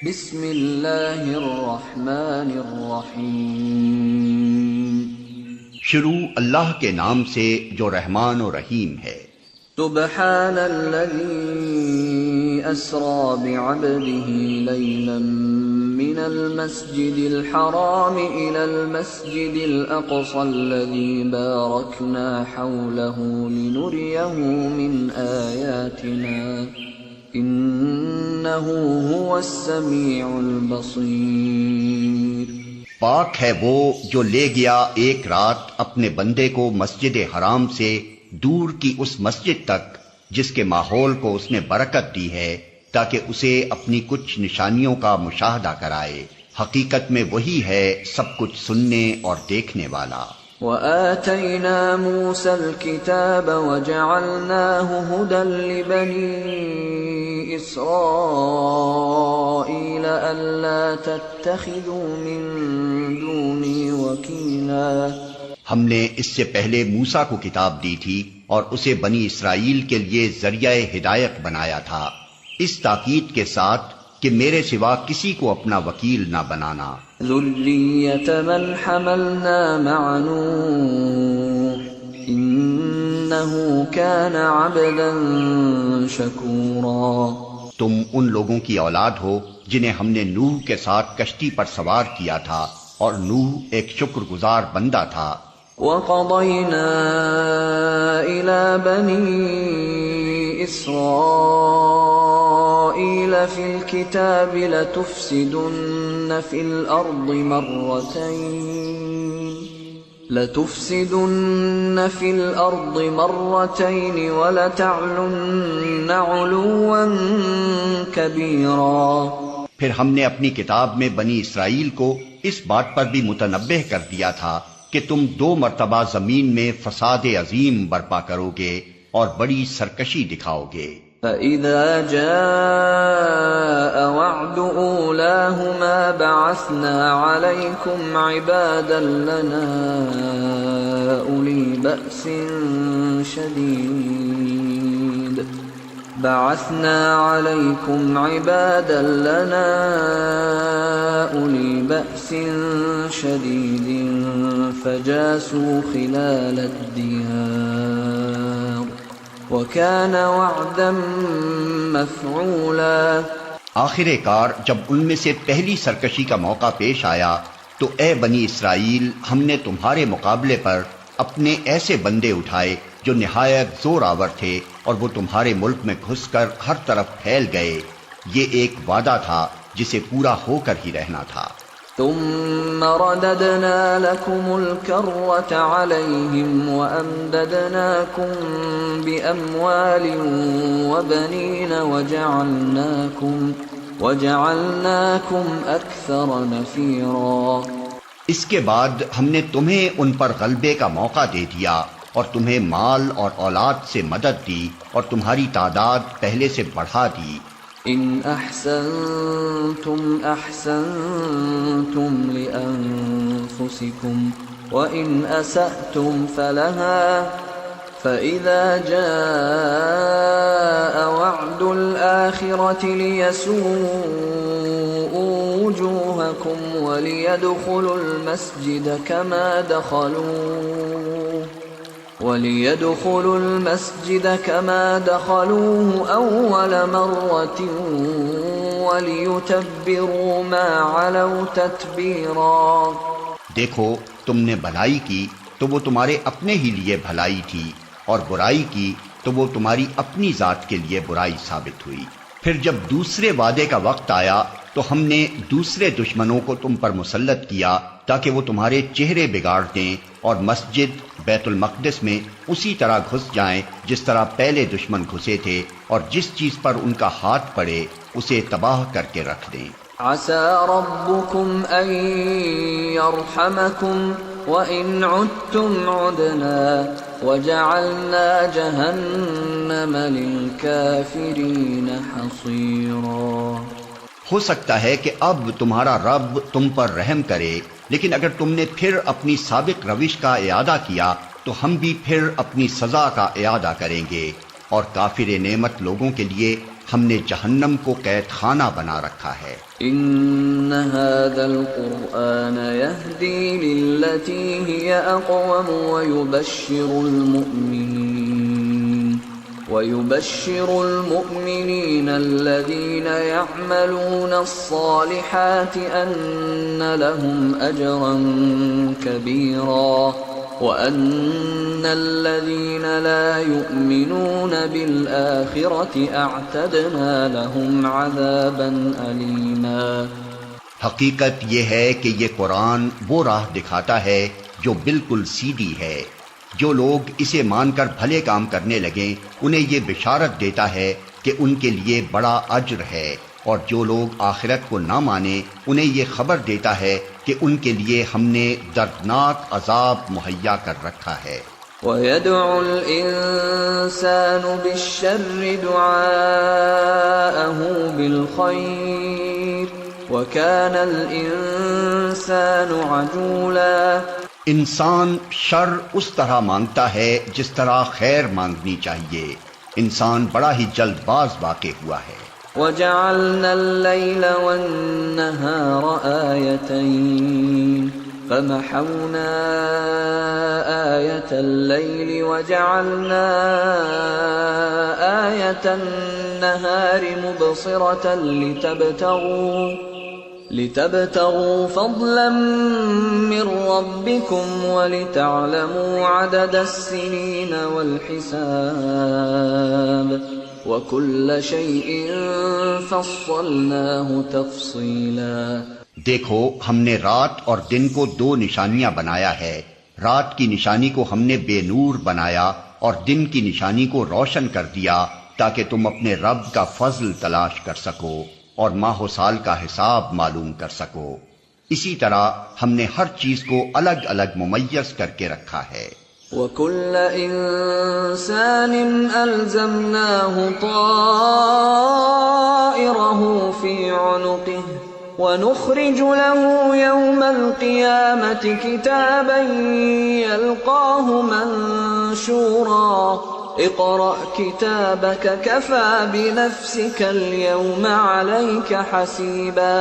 بسم اللہ الرحمن الرحیم۔ شروع اللہ کے نام سے جو رحمان و رحیم ہے۔ سبحان الذی اسری بعبده لیلا من المسجد الحرام الى المسجد الاقصى الذي باركنا حوله لنريه من آیاتنا انہ هو السمیع البصیر۔ پاک ہے وہ جو لے گیا ایک رات اپنے بندے کو مسجد حرام سے دور کی اس مسجد تک جس کے ماحول کو اس نے برکت دی ہے تاکہ اسے اپنی کچھ نشانیوں کا مشاہدہ کرائے۔ حقیقت میں وہی ہے سب کچھ سننے اور دیکھنے والا۔ وآتينا موسى الكتاب وجعلناه هدى لبني إسرائيل ألا تتخذوا من دوني وكيلا۔ ہم نے اس سے پہلے موسیٰ کو کتاب دی تھی اور اسے بنی اسرائیل کے لیے ذریعہ ہدایت بنایا تھا، اس تاکید کے ساتھ کہ میرے سوا کسی کو اپنا وکیل نہ بنانا۔ ذریۃ من حملنا مع نوح انہ کان عبدا شکورا۔ تم ان لوگوں کی اولاد ہو جنہیں ہم نے نوح کے ساتھ کشتی پر سوار کیا تھا اور نوح ایک شکر گزار بندہ تھا۔ وَقَضَيْنَا إِلَى بَنِي إِسْرَائِيلَ فِي الْكِتَابِ لَتُفْسِدُنَّ فِي الْأَرْضِ مَرَّتَيْنِ وَلَتَعْلُنَّ عُلُوًّا كَبِيرًا۔ پھر ہم نے اپنی کتاب میں بنی اسرائیل کو اس بات پر بھی متنبہ کر دیا تھا کہ تم 2 مرتبہ زمین میں فساد عظیم برپا کرو گے اور بڑی سرکشی دکھاؤ گے۔ فَإِذَا جَاءَ وَعْدُ أُولَاهُمَا بَعَثْنَا عَلَيْكُمْ عِبَادًا لَنَا أُولِي بَأْسٍ شَدِيدٍ فَجَاسُوا خِلَالَ الدِّيَارِ وَكَانَ وَعْدًا مَفْعُولًا۔ آخر کار جب ان میں سے پہلی سرکشی کا موقع پیش آیا تو اے بنی اسرائیل، ہم نے تمہارے مقابلے پر اپنے ایسے بندے اٹھائے جو نہایت زور آور تھے اور وہ تمہارے ملک میں گھس کر ہر طرف پھیل گئے۔ یہ ایک وعدہ تھا جسے پورا ہو کر ہی رہنا تھا۔ ثم رددنا لكم الكرة عليهم وأمددناكم بأموال وبنين وجعلناكم أكثر نفيرا۔ اس کے بعد ہم نے تمہیں ان پر غلبے کا موقع دے دیا اور تمہیں مال اور اولاد سے مدد دی اور تمہاری تعداد پہلے سے بڑھا دی۔ ان احسنتم احسنتم لانفسکم وان اسأتم فلها فاذا جاء وعد الاخرة ليسوءوا وجوهكم وليدخلوا المسجد كما دخلوه أول مرة وليتبروا ما علوا تتبيرا۔ دیکھو تم نے بھلائی کی تو وہ تمہارے اپنے ہی لیے بھلائی تھی اور برائی کی تو وہ تمہاری اپنی ذات کے لیے برائی ثابت ہوئی۔ پھر جب دوسرے وعدے کا وقت آیا تو ہم نے دوسرے دشمنوں کو تم پر مسلط کیا تاکہ وہ تمہارے چہرے بگاڑ دیں اور مسجد بیت المقدس میں اسی طرح گھس جائیں جس طرح پہلے دشمن گھسے تھے، اور جس چیز پر ان کا ہاتھ پڑے اسے تباہ کر کے رکھ دیں۔ عسى ربكم أن يرحمكم وإن عدتم عدنا وجعلنا جهنم للكافرين حصيرا۔ ہو سکتا ہے کہ اب تمہارا رب تم پر رحم کرے، لیکن اگر تم نے پھر اپنی سابق روش کا اعادہ کیا تو ہم بھی پھر اپنی سزا کا اعادہ کریں گے، اور کافر نعمت لوگوں کے لیے ہم نے جہنم کو قید خانہ بنا رکھا ہے۔ إن هذا القرآن يهدي للتي هي أقوم ويبشر المؤمنين الذين يعملون الصالحات أن لهم أجرا كبيرا وأن الذين لا يؤمنون بالآخرة أعتدنا لهم عذابا أليما۔ حقیقت یہ ہے کہ یہ قرآن وہ راہ دکھاتا ہے جو بالکل سیدھی ہے۔ جو لوگ اسے مان کر بھلے کام کرنے لگیں انہیں یہ بشارت دیتا ہے کہ ان کے لیے بڑا اجر ہے، اور جو لوگ آخرت کو نہ مانیں انہیں یہ خبر دیتا ہے کہ ان کے لیے ہم نے دردناک عذاب مہیا کر رکھا ہے۔ وَيَدْعُ الْإِنسَانُ بِالشَّرِّ دُعَاءَهُ بِالْخَيْرِ وَكَانَ الْإِنسَانُ عَجُولًا۔ انسان شر اس طرح مانگتا ہے جس طرح خیر مانگنی چاہیے، انسان بڑا ہی جلد باز واقع ہوا ہے۔ وَجَعَلْنَا اللَّيْلَ وَالنَّهَارَ آيَتَيْنِ فَمَحَوْنَا آيَةَ اللَّيْلِ وَجَعَلْنَا آيَةَ النَّهَارِ مُبْصِرَةً لِتَبْتَغُوا فَضْلًا مِّن رَّبِّكُمْ وَلِتَعْلَمُوا عَدَدَ السِّنِينَ وَالْحِسَابَ وَكُلَّ شَيْءٍ فَصَّلْنَاهُ تَفْصِيلًا۔ دیکھو ہم نے رات اور دن کو دو نشانیاں بنایا ہے، رات کی نشانی کو ہم نے بے نور بنایا اور دن کی نشانی کو روشن کر دیا تاکہ تم اپنے رب کا فضل تلاش کر سکو اور ماہ و سال کا حساب معلوم کر سکو۔ اسی طرح ہم نے ہر چیز کو الگ الگ ممیز کر کے رکھا ہے۔ وَكُلَّ إِنسَانٍ أَلْزَمْنَاهُ طَائِرَهُ فِي عُنُقِهِ وَنُخْرِجُ لَهُ يَوْمَ الْقِيَامَةِ كِتَابًا يَلْقَاهُ مَنشُورًا اقرأ كتابك كفى بنفسك اليوم عليك حسيبا۔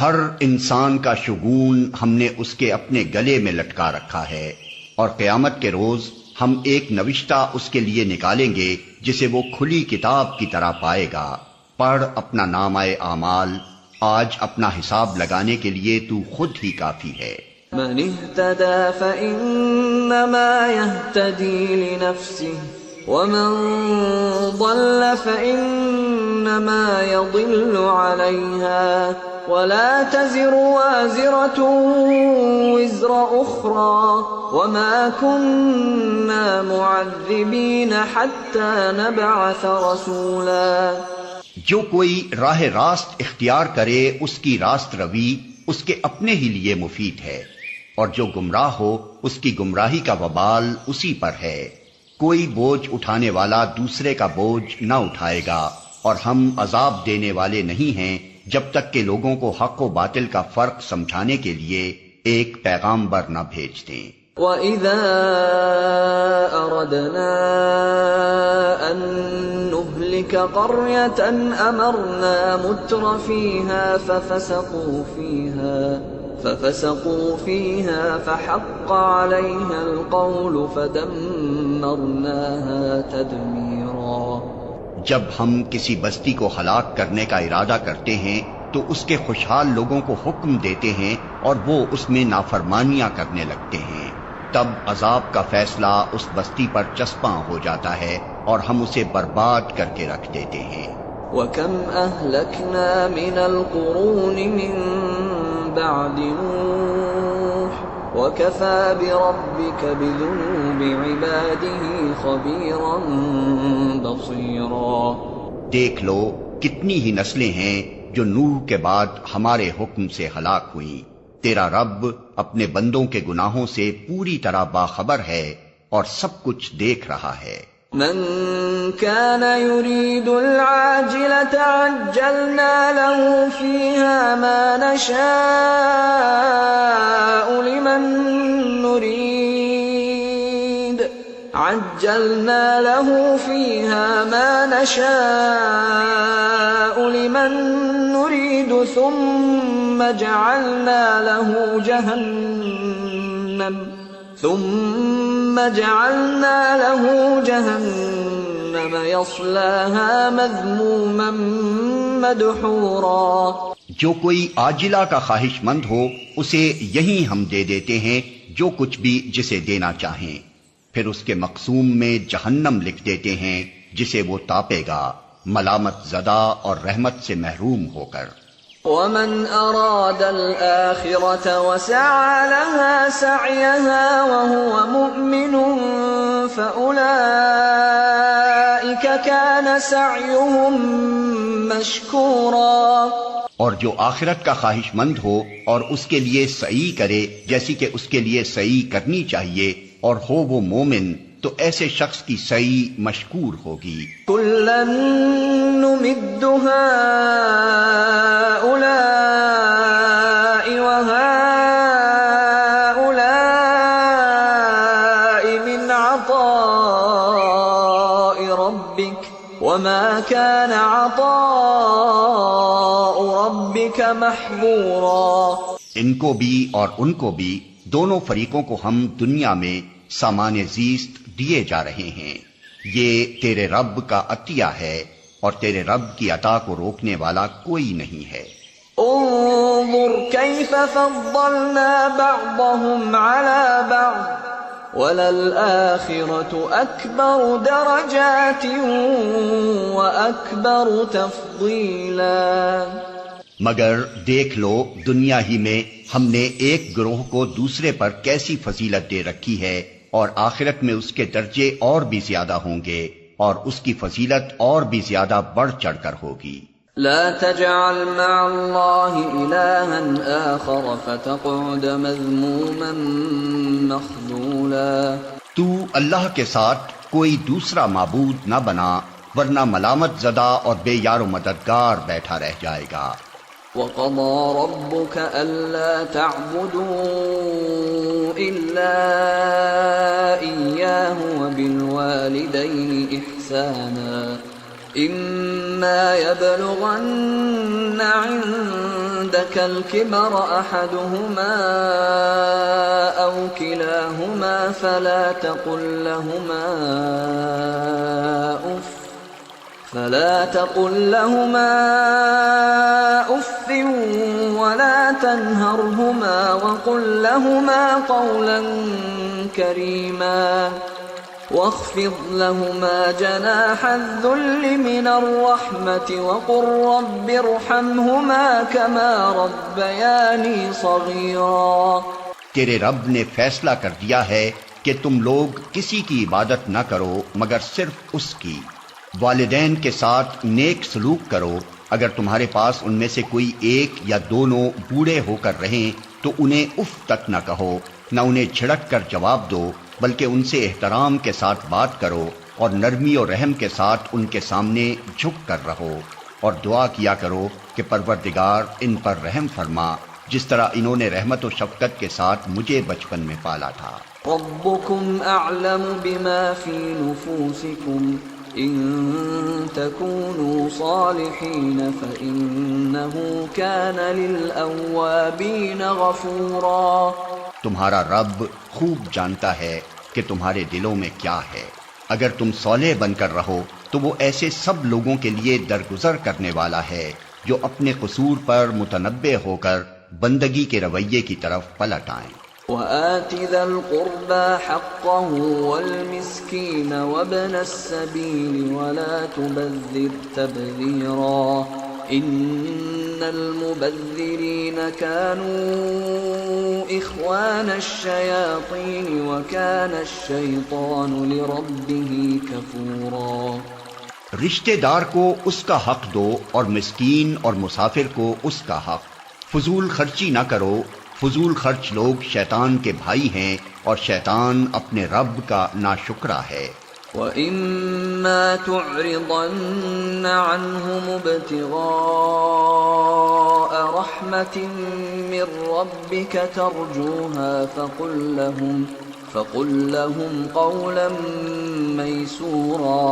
ہر انسان کا شگون ہم نے اس کے اپنے گلے میں لٹکا رکھا ہے، اور قیامت کے روز ہم ایک نوشتہ اس کے لیے نکالیں گے جسے وہ کھلی کتاب کی طرح پائے گا۔ پڑھ اپنا نامہ اعمال، آج اپنا حساب لگانے کے لیے تو خود ہی کافی ہے۔ من اهتدى فإنما يهتدي لنفسه ومن ضل فإنما يضل عليها ولا تزر وازرة وزر أخرى وما كنا معذبين حتى نبعث رسولا۔ جو کوئی راہ راست اختیار کرے اس کی راست روی اس کے اپنے ہی لیے مفید ہے، اور جو گمراہ ہو اس کی گمراہی کا وبال اسی پر ہے۔ کوئی بوجھ اٹھانے والا دوسرے کا بوجھ نہ اٹھائے گا، اور ہم عذاب دینے والے نہیں ہیں جب تک کہ لوگوں کو حق و باطل کا فرق سمجھانے کے لیے ایک پیغامبر نہ بھیج دیں۔ وَإِذَا أَرَدْنَا أَن نُّهْلِكَ قَرْيَةً أَمَرْنَا مُتْرَ فِيهَا فَفَسَقُوا فِيهَا فَحَقَّ عَلَيْهَا الْقَوْلُ فَدَمَّرْنَاهَا تَدْمِيرًا۔ جب ہم کسی بستی کو ہلاک کرنے کا ارادہ کرتے ہیں تو اس کے خوشحال لوگوں کو حکم دیتے ہیں اور وہ اس میں نافرمانیاں کرنے لگتے ہیں، تب عذاب کا فیصلہ اس بستی پر چسپاں ہو جاتا ہے اور ہم اسے برباد کر کے رکھ دیتے ہیں۔ وَكَمْ أَهْلَكْنَا مِنَ الْقُرُونِ مِن بَعْدِ نُوحٍ وَكَفَى بِرَبِّكَ بِذُنُوبِ عِبَادِهِ خَبِيرًا بَصِيرًا۔ دیکھ لو کتنی ہی نسلیں ہیں جو نوح کے بعد ہمارے حکم سے ہلاک ہوئیں، تیرا رب اپنے بندوں کے گناہوں سے پوری طرح باخبر ہے اور سب کچھ دیکھ رہا ہے۔ من كان يريد العاجلة عجلنا له فيها ما نشاء لمن نريد عجلنا له فيها ما نشاء لمن نريد ثم جعلنا له جهنم يصلاها مذموما مدحورا۔ جو کوئی عاجلہ کا خواہش مند ہو اسے یہی ہم دے دیتے ہیں جو کچھ بھی جسے دینا چاہیں، پھر اس کے مقسوم میں جہنم لکھ دیتے ہیں جسے وہ تاپے گا، ملامت زدہ اور رحمت سے محروم ہو کر۔ ومن أراد الآخرة وسعى لها سعيها وهو مؤمن فأولئك كان سعيهم مشكورا۔ اور جو آخرت کا خواہش مند ہو اور اس کے لیے سعی کرے جیسی کہ اس کے لیے سعی کرنی چاہیے اور ہو وہ مومن، تو ایسے شخص کی سعی مشکور ہوگی۔ كلا نمد هؤلاء وهؤلاء من عطاء ربك وما كان عطاء ربك محظورا۔ ان کو بھی اور ان کو بھی، دونوں فریقوں کو ہم دنیا میں سامان زیست دیے جا رہے ہیں۔ یہ تیرے رب کا عطیہ ہے اور تیرے رب کی عطا کو روکنے والا کوئی نہیں ہے۔ انظر كيف فضلنا بعضهم على بعض وللآخرة أكبر درجات وأكبر تفضيلا۔ مگر دیکھ لو دنیا ہی میں ہم نے ایک گروہ کو دوسرے پر کیسی فضیلت دے رکھی ہے، اور آخرت میں اس کے درجے اور بھی زیادہ ہوں گے اور اس کی فضیلت اور بھی زیادہ بڑھ چڑھ کر ہوگی۔ لا تجعل مع الله إلها آخر فتقعد مذموما مخذولا۔ تو اللہ کے ساتھ کوئی دوسرا معبود نہ بنا ورنہ ملامت زدہ اور بے یار و مددگار بیٹھا رہ جائے گا۔ وَقَضَى رَبُّكَ أَلَّا تَعْبُدُوا إِلَّا إِيَّاهُ وَبِالْوَالِدَيْنِ إِحْسَانًا إِمَّا يَبْلُغَنَّ عِندَكَ الْكِبَرَ أَحَدُهُمَا أَوْ كِلَاهُمَا فَلَا تَقُل لهما أف ولا تنهرهما وقل لهما قولا كريما واخفض لهما جناح الذل من الرحمة وقل رب ارحمهما كما ربياني صغيرا۔ تیرے رب نے فیصلہ کر دیا ہے کہ تم لوگ کسی کی عبادت نہ کرو مگر صرف اس کی۔ والدین کے ساتھ نیک سلوک کرو، اگر تمہارے پاس ان میں سے کوئی ایک یا دونوں بوڑھے ہو کر رہیں تو انہیں اف تک نہ کہو، نہ انہیں جھڑک کر جواب دو، بلکہ ان سے احترام کے ساتھ بات کرو اور نرمی اور رحم کے ساتھ ان کے سامنے جھک کر رہو، اور دعا کیا کرو کہ پروردگار ان پر رحم فرما جس طرح انہوں نے رحمت و شفقت کے ساتھ مجھے بچپن میں پالا تھا۔ ربكم أعلم بما في نفوسكم إن تكونوا صالحين فإنه كان للأوابين غفورا۔ تمہارا رب خوب جانتا ہے کہ تمہارے دلوں میں کیا ہے، اگر تم صالح بن کر رہو تو وہ ایسے سب لوگوں کے لیے درگزر کرنے والا ہے جو اپنے قصور پر متنبہ ہو کر بندگی کے رویے کی طرف پلٹ آئیں۔ وآت ذا القربى حقه والمسكين وابن السبيل ولا تبذر تبذيرا إن المبذرين كانوا إخوان الشياطين وكان الشيطان لربه كفورا۔ رشتہ دار کو اس کا حق دو اور مسکین اور مسافر کو اس کا حق۔ فضول خرچی نہ کرو، فضول خرچ لوگ شیطان کے بھائی ہیں اور شیطان اپنے رب کا ناشکرا ہے۔ وَإِمَّا تُعْرِضَنَّ عَنْهُمُ ابْتِغَاءَ رَحْمَةٍ مِّن رَّبِّكَ تَرْجُوهَا فَقُل لَّهُمْ قَوْلًا ميسورا.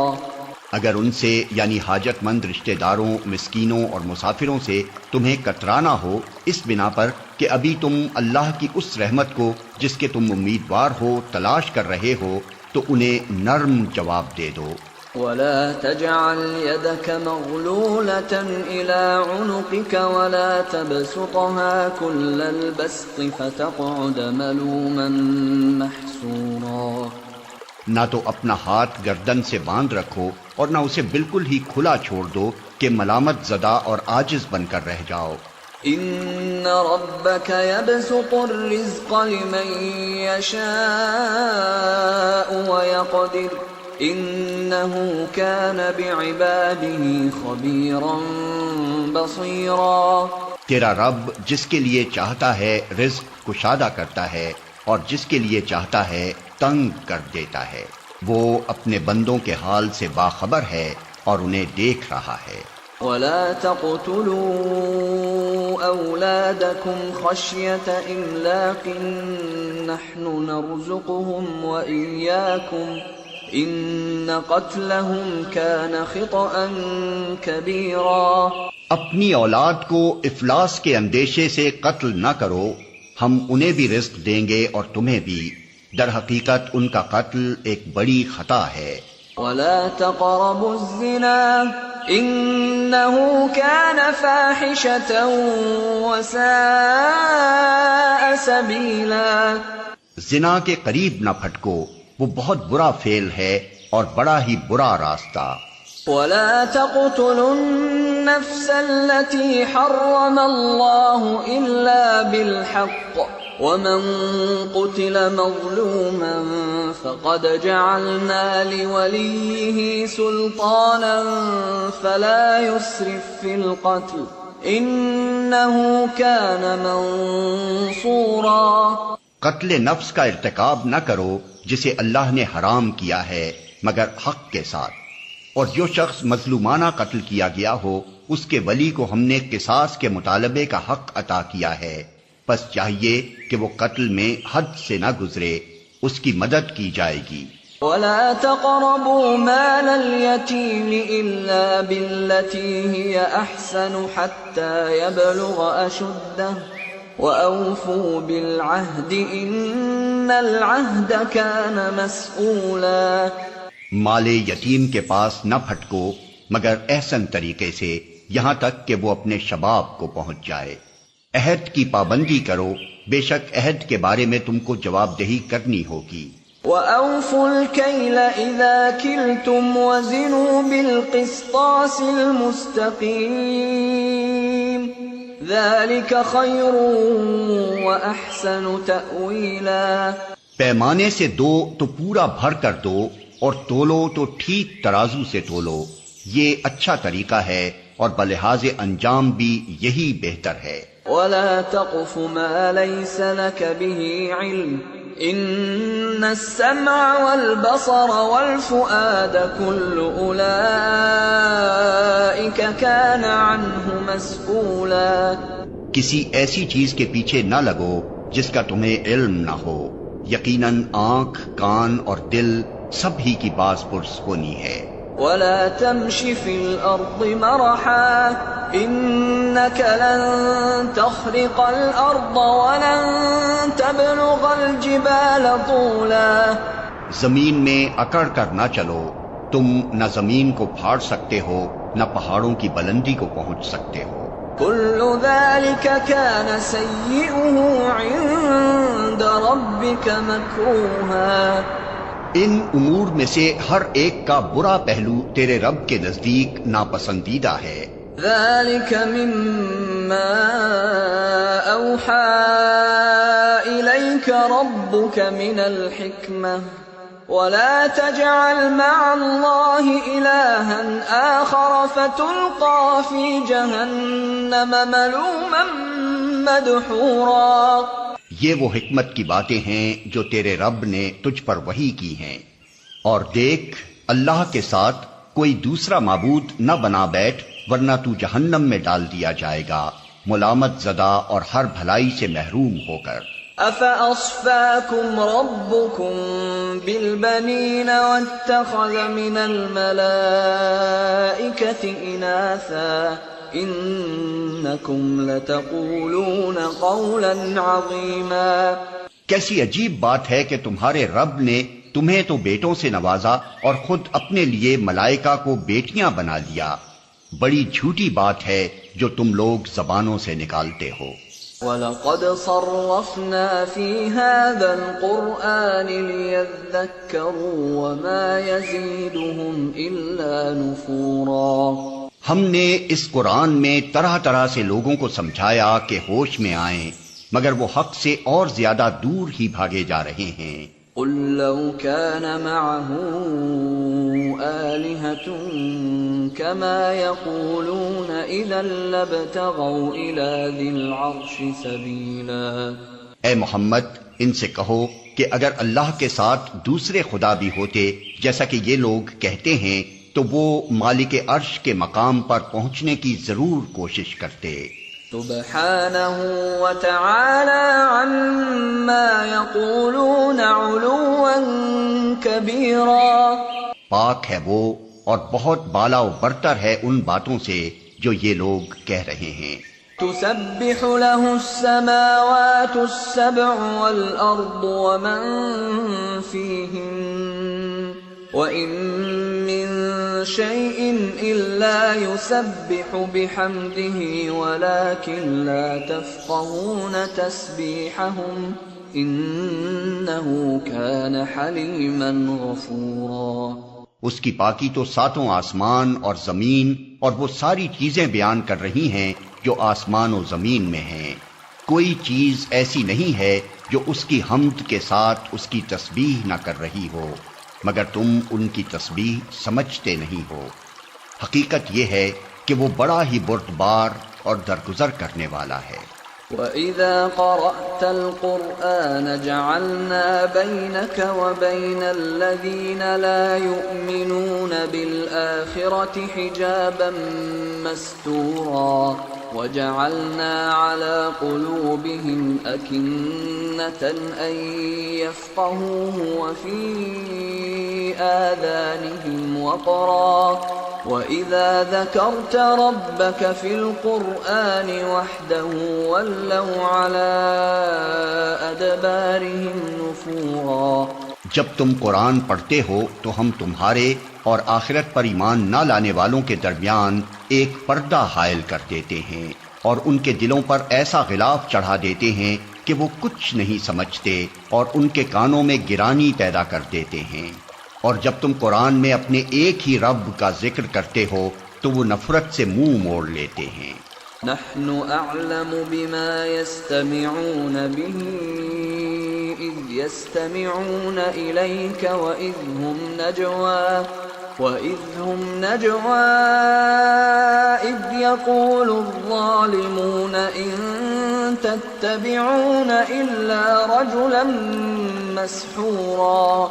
اگر ان سے یعنی حاجت مند رشتہ داروں، مسکینوں اور مسافروں سے تمہیں کترانا ہو اس بنا پر کہ ابھی تم اللہ کی اس رحمت کو جس کے تم امیدوار ہو تلاش کر رہے ہو تو انہیں نرم جواب دے دو. ولا تجعل يدك مغلولة إلى عنقك ولا تبسطها كل البسط فتقعد ملوما محسورا. نہ تو اپنا ہاتھ گردن سے باندھ رکھو اور نہ اسے بالکل ہی کھلا چھوڑ دو کہ ملامت زدہ اور عاجز بن کر رہ جاؤ. ان ربك يبسط الرزق لمن يشاء ويقدر انه كان بعباده خبيرا بصيرا. تیرا رب جس کے لیے چاہتا ہے رزق کشادہ کرتا ہے اور جس کے لیے چاہتا ہے تنگ کر دیتا ہے. وہ اپنے بندوں کے حال سے باخبر ہے اور انہیں دیکھ رہا ہے. ولا تقتلوا أولادكم خشية إملاق نحن نرزقهم وإياكم إن قتلهم كان خطأ كبيرا. اپنی اولاد کو افلاس کے اندیشے سے قتل نہ کرو، ہم انہیں بھی رزق دیں گے اور تمہیں بھی. در حقیقت ان کا قتل ایک بڑی خطا ہے. ولا تقربوا الزنا انه كان فاحشة وساء سبيلا. زنا کے قریب نہ پھٹکو، وہ بہت برا فعل ہے اور بڑا ہی برا راستہ. ولا تقتلوا النفس التي حرم الله إلا بالحق ومن قتل مظلوما فقد جعلنا لوليه سلطانا فلا يسرف في القتل إنه كان منصورا. قتل نفس کا ارتکاب نہ کرو جسے اللہ نے حرام کیا ہے مگر حق کے ساتھ، اور جو شخص مظلومانہ قتل کیا گیا ہو اس کے ولی کو ہم نے قصاص کے مطالبے کا حق عطا کیا ہے. پس چاہیے کہ وہ قتل میں حد سے نہ گزرے، اس کی مدد کی جائے گی. ولا تقربوا مال اليتيم إلا بالتي هي أحسن حتى يبلغ أشده وأوفوا بالعهد إن العهد كان مسؤولا. مال یتیم کے پاس نہ پھٹکو مگر احسن طریقے سے یہاں تک کہ وہ اپنے شباب کو پہنچ جائے. عہد کی پابندی کرو، بے شک عہد کے بارے میں تم کو جواب دہی کرنی ہوگی. وَأَوْفُوا الْكَيْلَ إِذَا كِلْتُمْ وَزِنُوا بِالْقِسْطَاسِ الْمُسْتَقِيمِ ذَلِكَ خَيْرٌ وَأَحْسَنُ تَأْوِيلًا. پیمانے سے دو تو پورا بھر کر دو اور تولو تو ٹھیک ترازو سے تولو، یہ اچھا طریقہ ہے اور بلحاظ انجام بھی یہی بہتر ہے. ولا تقف ما ليس لك به علم ان السمع والبصر والفؤاد كل اولئك كان عنه مسؤولا. کسی ایسی چیز کے پیچھے نہ لگو جس کا تمہیں علم نہ ہو، یقیناً آنکھ، کان اور دل سب ہی کی باز پرس ہونی ہے. ولا تمش في الأرض مرحا إنك لن تخرق الأرض ولن تبلغ الجبال طولا. زمین میں اکڑ کر نہ چلو، تم نہ زمین کو پھاڑ سکتے ہو نہ پہاڑوں کی بلندی کو پہنچ سکتے ہو. كل ذلك كان سيئه عند ربك مكروها. ان امور میں سے ہر ایک کا برا پہلو تیرے رب کے نزدیک ناپسندیدہ ہے. ذلك مما أوحى إليك ربك من الحكمة ولا تجعل مع الله إلها آخر فتلقى في جهنم ملوما مدحورا. یہ وہ حکمت کی باتیں ہیں جو تیرے رب نے تجھ پر وحی کی ہیں. اور دیکھ، اللہ کے ساتھ کوئی دوسرا معبود نہ بنا بیٹھ ورنہ تو جہنم میں ڈال دیا جائے گا ملامت زدہ اور ہر بھلائی سے محروم ہو کر. أفأصفاكم ربكم بالبنين واتخذ من الملائكة إناثا إنكم لتقولون قولا عظيما۔ کیسی عجیب بات ہے کہ تمہارے رب نے تمہیں تو بیٹوں سے نوازا اور خود اپنے لیے ملائکہ کو بیٹیاں بنا لیا۔ بڑی جھوٹی بات ہے جو تم لوگ زبانوں سے نکالتے ہو۔ وَلَقَدْ صَرَّفْنَا فِي هَذَا الْقُرْآنِ لِيَذَّكَّرُوا وَمَا يَزِيدُهُمْ إِلَّا نُفُورًا۔ ہم نے اس قرآن میں طرح طرح سے لوگوں کو سمجھایا کہ ہوش میں آئیں، مگر وہ حق سے اور زیادہ دور ہی بھاگے جا رہے ہیں۔ قُل لَّوْ كَانَ مَعَهُ آلِهَةٌ كَمَا يَقُولُونَ إِذًا لَّابْتَغَوْا إِلَى ذِي الْعَرْشِ سَبِيلًا۔ اے محمد ان سے کہو کہ اگر اللہ کے ساتھ دوسرے خدا بھی ہوتے جیسا کہ یہ لوگ کہتے ہیں تو وہ مالک عرش کے مقام پر پہنچنے کی ضرور کوشش کرتے۔ سبحانہ وتعالی عما یقولون علوا کبیرا۔ پاک ہے وہ اور بہت بالا و برتر ہے ان باتوں سے جو یہ لوگ کہہ رہے ہیں۔ تسبح له السماوات السبع والأرض ومن فيهن وَإِن مِّن شَيْءٍ إِلَّا يُسَبِّحُ بِحَمْدِهِ وَلَكِن لَّا تَفْقَهُونَ تَسْبِيحَهُمْ إِنَّهُ كَانَ حَلِيمًا غَفُورًا۔ اس کی پاکی تو ساتوں آسمان اور زمین اور وہ ساری چیزیں بیان کر رہی ہیں جو آسمان و زمین میں ہیں۔ کوئی چیز ایسی نہیں ہے جو اس کی حمد کے ساتھ اس کی تسبیح نہ کر رہی ہو، مگر تم ان کی تسبیح سمجھتے نہیں ہو۔ حقیقت یہ ہے کہ وہ بڑا ہی بردبار اور درگزر کرنے والا ہے۔ وَإِذَا قَرَأْتَ الْقُرْآنَ جَعَلْنَا بَيْنَكَ وَبَيْنَ الَّذِينَ لَا يُؤْمِنُونَ بِالْآخِرَةِ حِجَابًا مَسْتُورًا وَجَعَلْنَا عَلَى قُلُوبِهِمْ أَكِنَّةً أَن يَفْقَهُوهُ وَفِي آذَانِهِمْ وَقْرًا وَإِذَا ذَكَرْتَ رَبَّكَ فِي الْقُرْآنِ وَحْدَهُ وَلَّوْا عَلَى أَدْبَارِهِمْ نُفُورًا۔ جب تم قرآن پڑھتے ہو تو ہم تمہارے اور آخرت پر ایمان نہ لانے والوں کے درمیان ایک پردہ حائل کر دیتے ہیں اور ان کے دلوں پر ایسا غلاف چڑھا دیتے ہیں کہ وہ کچھ نہیں سمجھتے اور ان کے کانوں میں گرانی پیدا کر دیتے ہیں۔ اور جب تم قرآن میں اپنے ایک ہی رب کا ذکر کرتے ہو تو وہ نفرت سے منہ موڑ لیتے ہیں۔ نحن اعلم بما يستمعون به اذ يستمعون اليك واذ هم نجوى اذ يقول الظالمون ان تتبعون الا رجلا مسحورا۔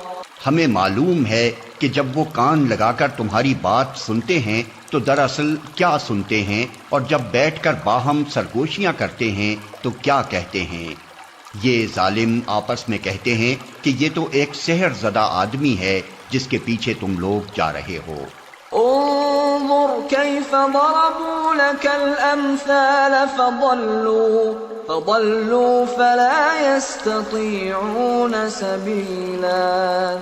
ہمیں معلوم ہے کہ جب وہ کان لگا کر تمہاری بات سنتے ہیں تو دراصل کیا سنتے ہیں، اور جب بیٹھ کر باہم سرگوشیاں کرتے ہیں تو کیا کہتے ہیں۔ یہ ظالم آپس میں کہتے ہیں کہ یہ تو ایک سحر زدہ آدمی ہے جس کے پیچھے تم لوگ جا رہے ہو۔ انظر كيف ضربوا لك الامثال فضلوا فلا يستطيعون سبيلا۔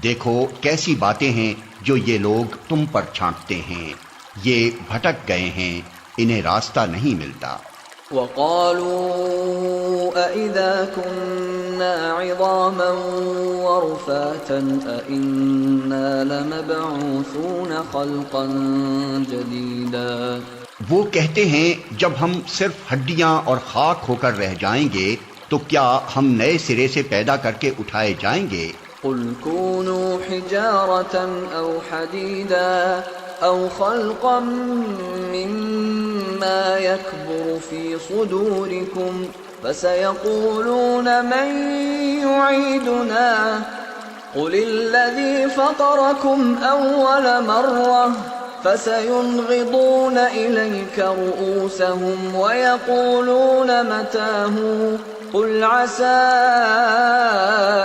دیکھو کیسی باتیں ہیں جو یہ لوگ تم پر چھانٹتے ہیں، یہ بھٹک گئے ہیں، انہیں راستہ نہیں ملتا۔ وقالوا أَإِذَا كُنَّا عِظَامًا وَرُفَاتًا أَإِنَّا لَمَبْعُوثُونَ خَلْقًا جَدِيدًا۔ وہ کہتے ہیں جب ہم صرف ہڈیاں اور خاک ہو کر رہ جائیں گے تو کیا ہم نئے سرے سے پیدا کر کے اٹھائے جائیں گے۔ قُلْ كُونُوا حِجَارَةً أَوْ حَدِيدًا أَوْ خَلْقًا مِّمَّا يَكْبُرُ فِي صُدُورِكُمْ فَسَيَقُولُونَ مَن يُعِيدُنَا قُلِ الَّذِي فَطَرَكُمْ أَوَّلَ مَرَّةٍ فَسَيُنْغِضُونَ إِلَيْكَ رُؤُوسَهُمْ وَيَقُولُونَ مَتَىٰ هُوَ قل عسى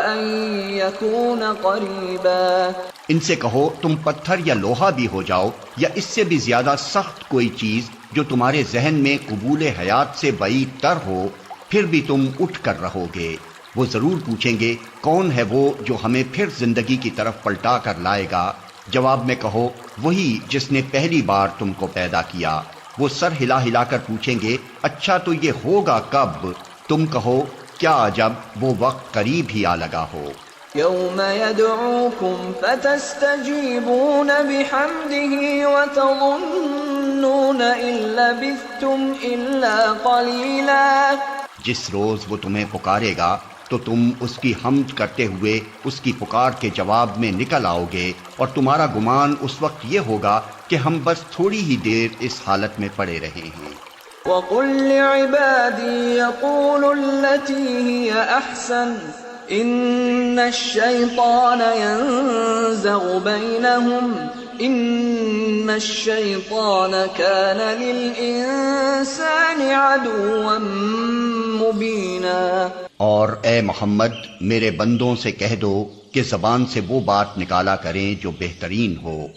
أن يكون قريبا۔ ان سے کہو تم پتھر یا لوہا بھی ہو جاؤ یا اس سے بھی زیادہ سخت کوئی چیز جو تمہارے ذہن میں قبول حیات سے بعید تر ہو، پھر بھی تم اٹھ کر رہو گے۔ وہ ضرور پوچھیں گے کون ہے وہ جو ہمیں پھر زندگی کی طرف پلٹا کر لائے گا؟ جواب میں کہو وہی جس نے پہلی بار تم کو پیدا کیا۔ وہ سر ہلا ہلا کر پوچھیں گے اچھا تو یہ ہوگا کب؟ تم کہو کیا عجب وہ وقت قریب ہی آ لگا ہو۔ يوم يدعوكم فتستجيبون بحمده وتظنون إن لبثتم إلا قليلا۔ جس روز وہ تمہیں پکارے گا تو تم اس کی حمد کرتے ہوئے اس کی پکار کے جواب میں نکل آؤ گے، اور تمہارا گمان اس وقت یہ ہوگا کہ ہم بس تھوڑی ہی دیر اس حالت میں پڑے رہے ہیں۔ وَقُلْ لِعِبَادِي يَقُولُوا الَّتِي هِيَ أَحْسَنُ إِنَّ الشَّيْطَانَ يَنزَغُ بَيْنَهُمْ إِنَّ الشَّيْطَانَ كَانَ لِلْإِنسَانِ عَدُوًّا مُبِينًا۔ اور اے محمد میرے بندوں سے کہہ دو کہ زبان سے وہ بات نکالا کریں جو بہترین ہو۔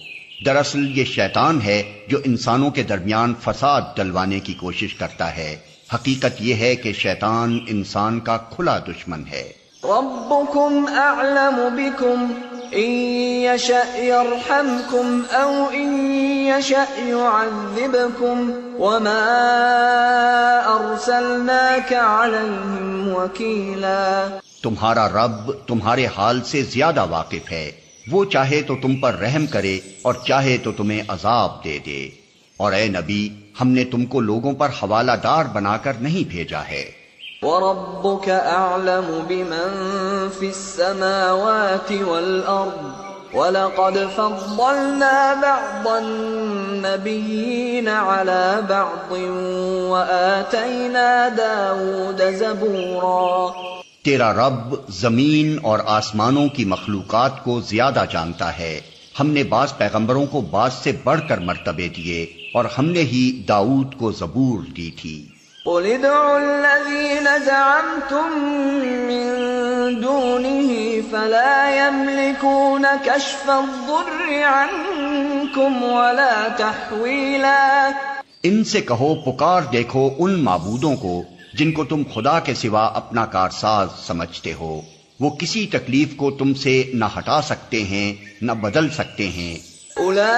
دراصل یہ شیطان ہے جو انسانوں کے درمیان فساد ڈلوانے کی کوشش کرتا ہے۔ حقیقت یہ ہے کہ شیطان انسان کا کھلا دشمن ہے۔ ربكم أعلم بكم إن يشأ يرحمكم أو إن يشأ يعذبكم وما أرسلناك عليهم وكيلا۔ تمہارا رب تمہارے حال سے زیادہ واقف ہے، وہ چاہے تو تم پر رحم کرے اور چاہے تو تمہیں عذاب دے دے، اور اے نبی ہم نے تم کو لوگوں پر حوالہ دار بنا کر نہیں بھیجا ہے۔ وَرَبُّكَ أَعْلَمُ بِمَن فِي السَّمَاوَاتِ وَالْأَرْضِ وَلَقَدْ فَضَّلْنَا بَعْضَ النَّبِيِّينَ عَلَى بَعْضٍ وَآتَيْنَا دَاوُودَ زَبُورًا۔ تیرا رب زمین اور آسمانوں کی مخلوقات کو زیادہ جانتا ہے، ہم نے بعض پیغمبروں کو بعض سے بڑھ کر مرتبے دیے، اور ہم نے ہی داؤد کو زبور دی تھی۔ قُلِ ادْعُوا الَّذِينَ زَعَمْتُم مِّن دُونِهِ فَلَا يَمْلِكُونَ كَشْفَ الضُّرِّ عَنكُمْ وَلَا تَحْوِيلًا۔ ان سے کہو پکار دیکھو ان معبودوں کو جن کو تم خدا کے سوا اپنا کارساز سمجھتے ہو، وہ کسی تکلیف کو تم سے نہ ہٹا سکتے ہیں نہ بدل سکتے ہیں۔ أولئك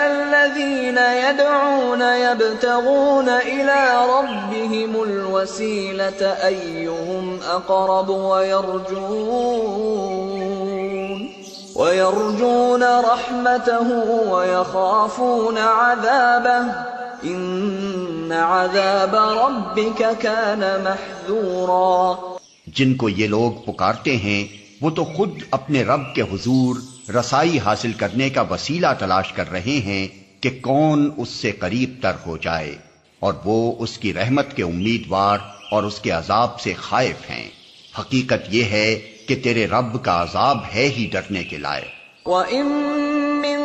الذين يدعون يبتغون إلى ربهم الوسيلة أيهم أقرب ويرجون رحمته ويخافون عذابه إن عذاب ربك كان محذورا۔ جن کو یہ لوگ پکارتے ہیں وہ تو خود اپنے رب کے حضور رسائی حاصل کرنے کا وسیلہ تلاش کر رہے ہیں کہ کون اس سے قریب تر ہو جائے، اور وہ اس کی رحمت کے امیدوار اور اس کے عذاب سے خائف ہیں۔ حقیقت یہ ہے کہ تیرے رب کا عذاب ہے ہی ڈرنے کے لائق۔ وَإِن مِّن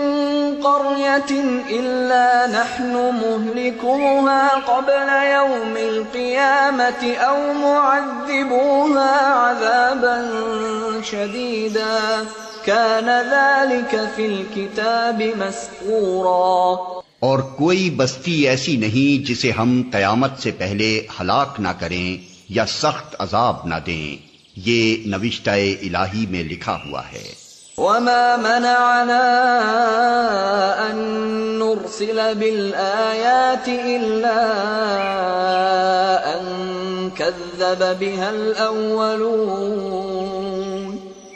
قَرْيَةٍ إِلَّا نَحْنُ مُهْلِكُوهَا قَبْلَ يَوْمِ الْقِيَامَةِ أَوْ مُعَذِّبُوهَا عَذَابًا شَدِيدًا كَانَ ذَلِكَ فِي الْكِتَابِ مَسْطُورًا۔ اور کوئی بستی ایسی نہیں جسے ہم قیامت سے پہلے ہلاک نہ کریں یا سخت عذاب نہ دیں، یہ نوشتہ الہی میں لکھا ہوا ہے۔ وَمَا مَنَعَنَا أَن نُّرْسِلَ بِالْآيَاتِ إِلَّا أَن كَذَّبَ بِهَا الْأَوَّلُونَ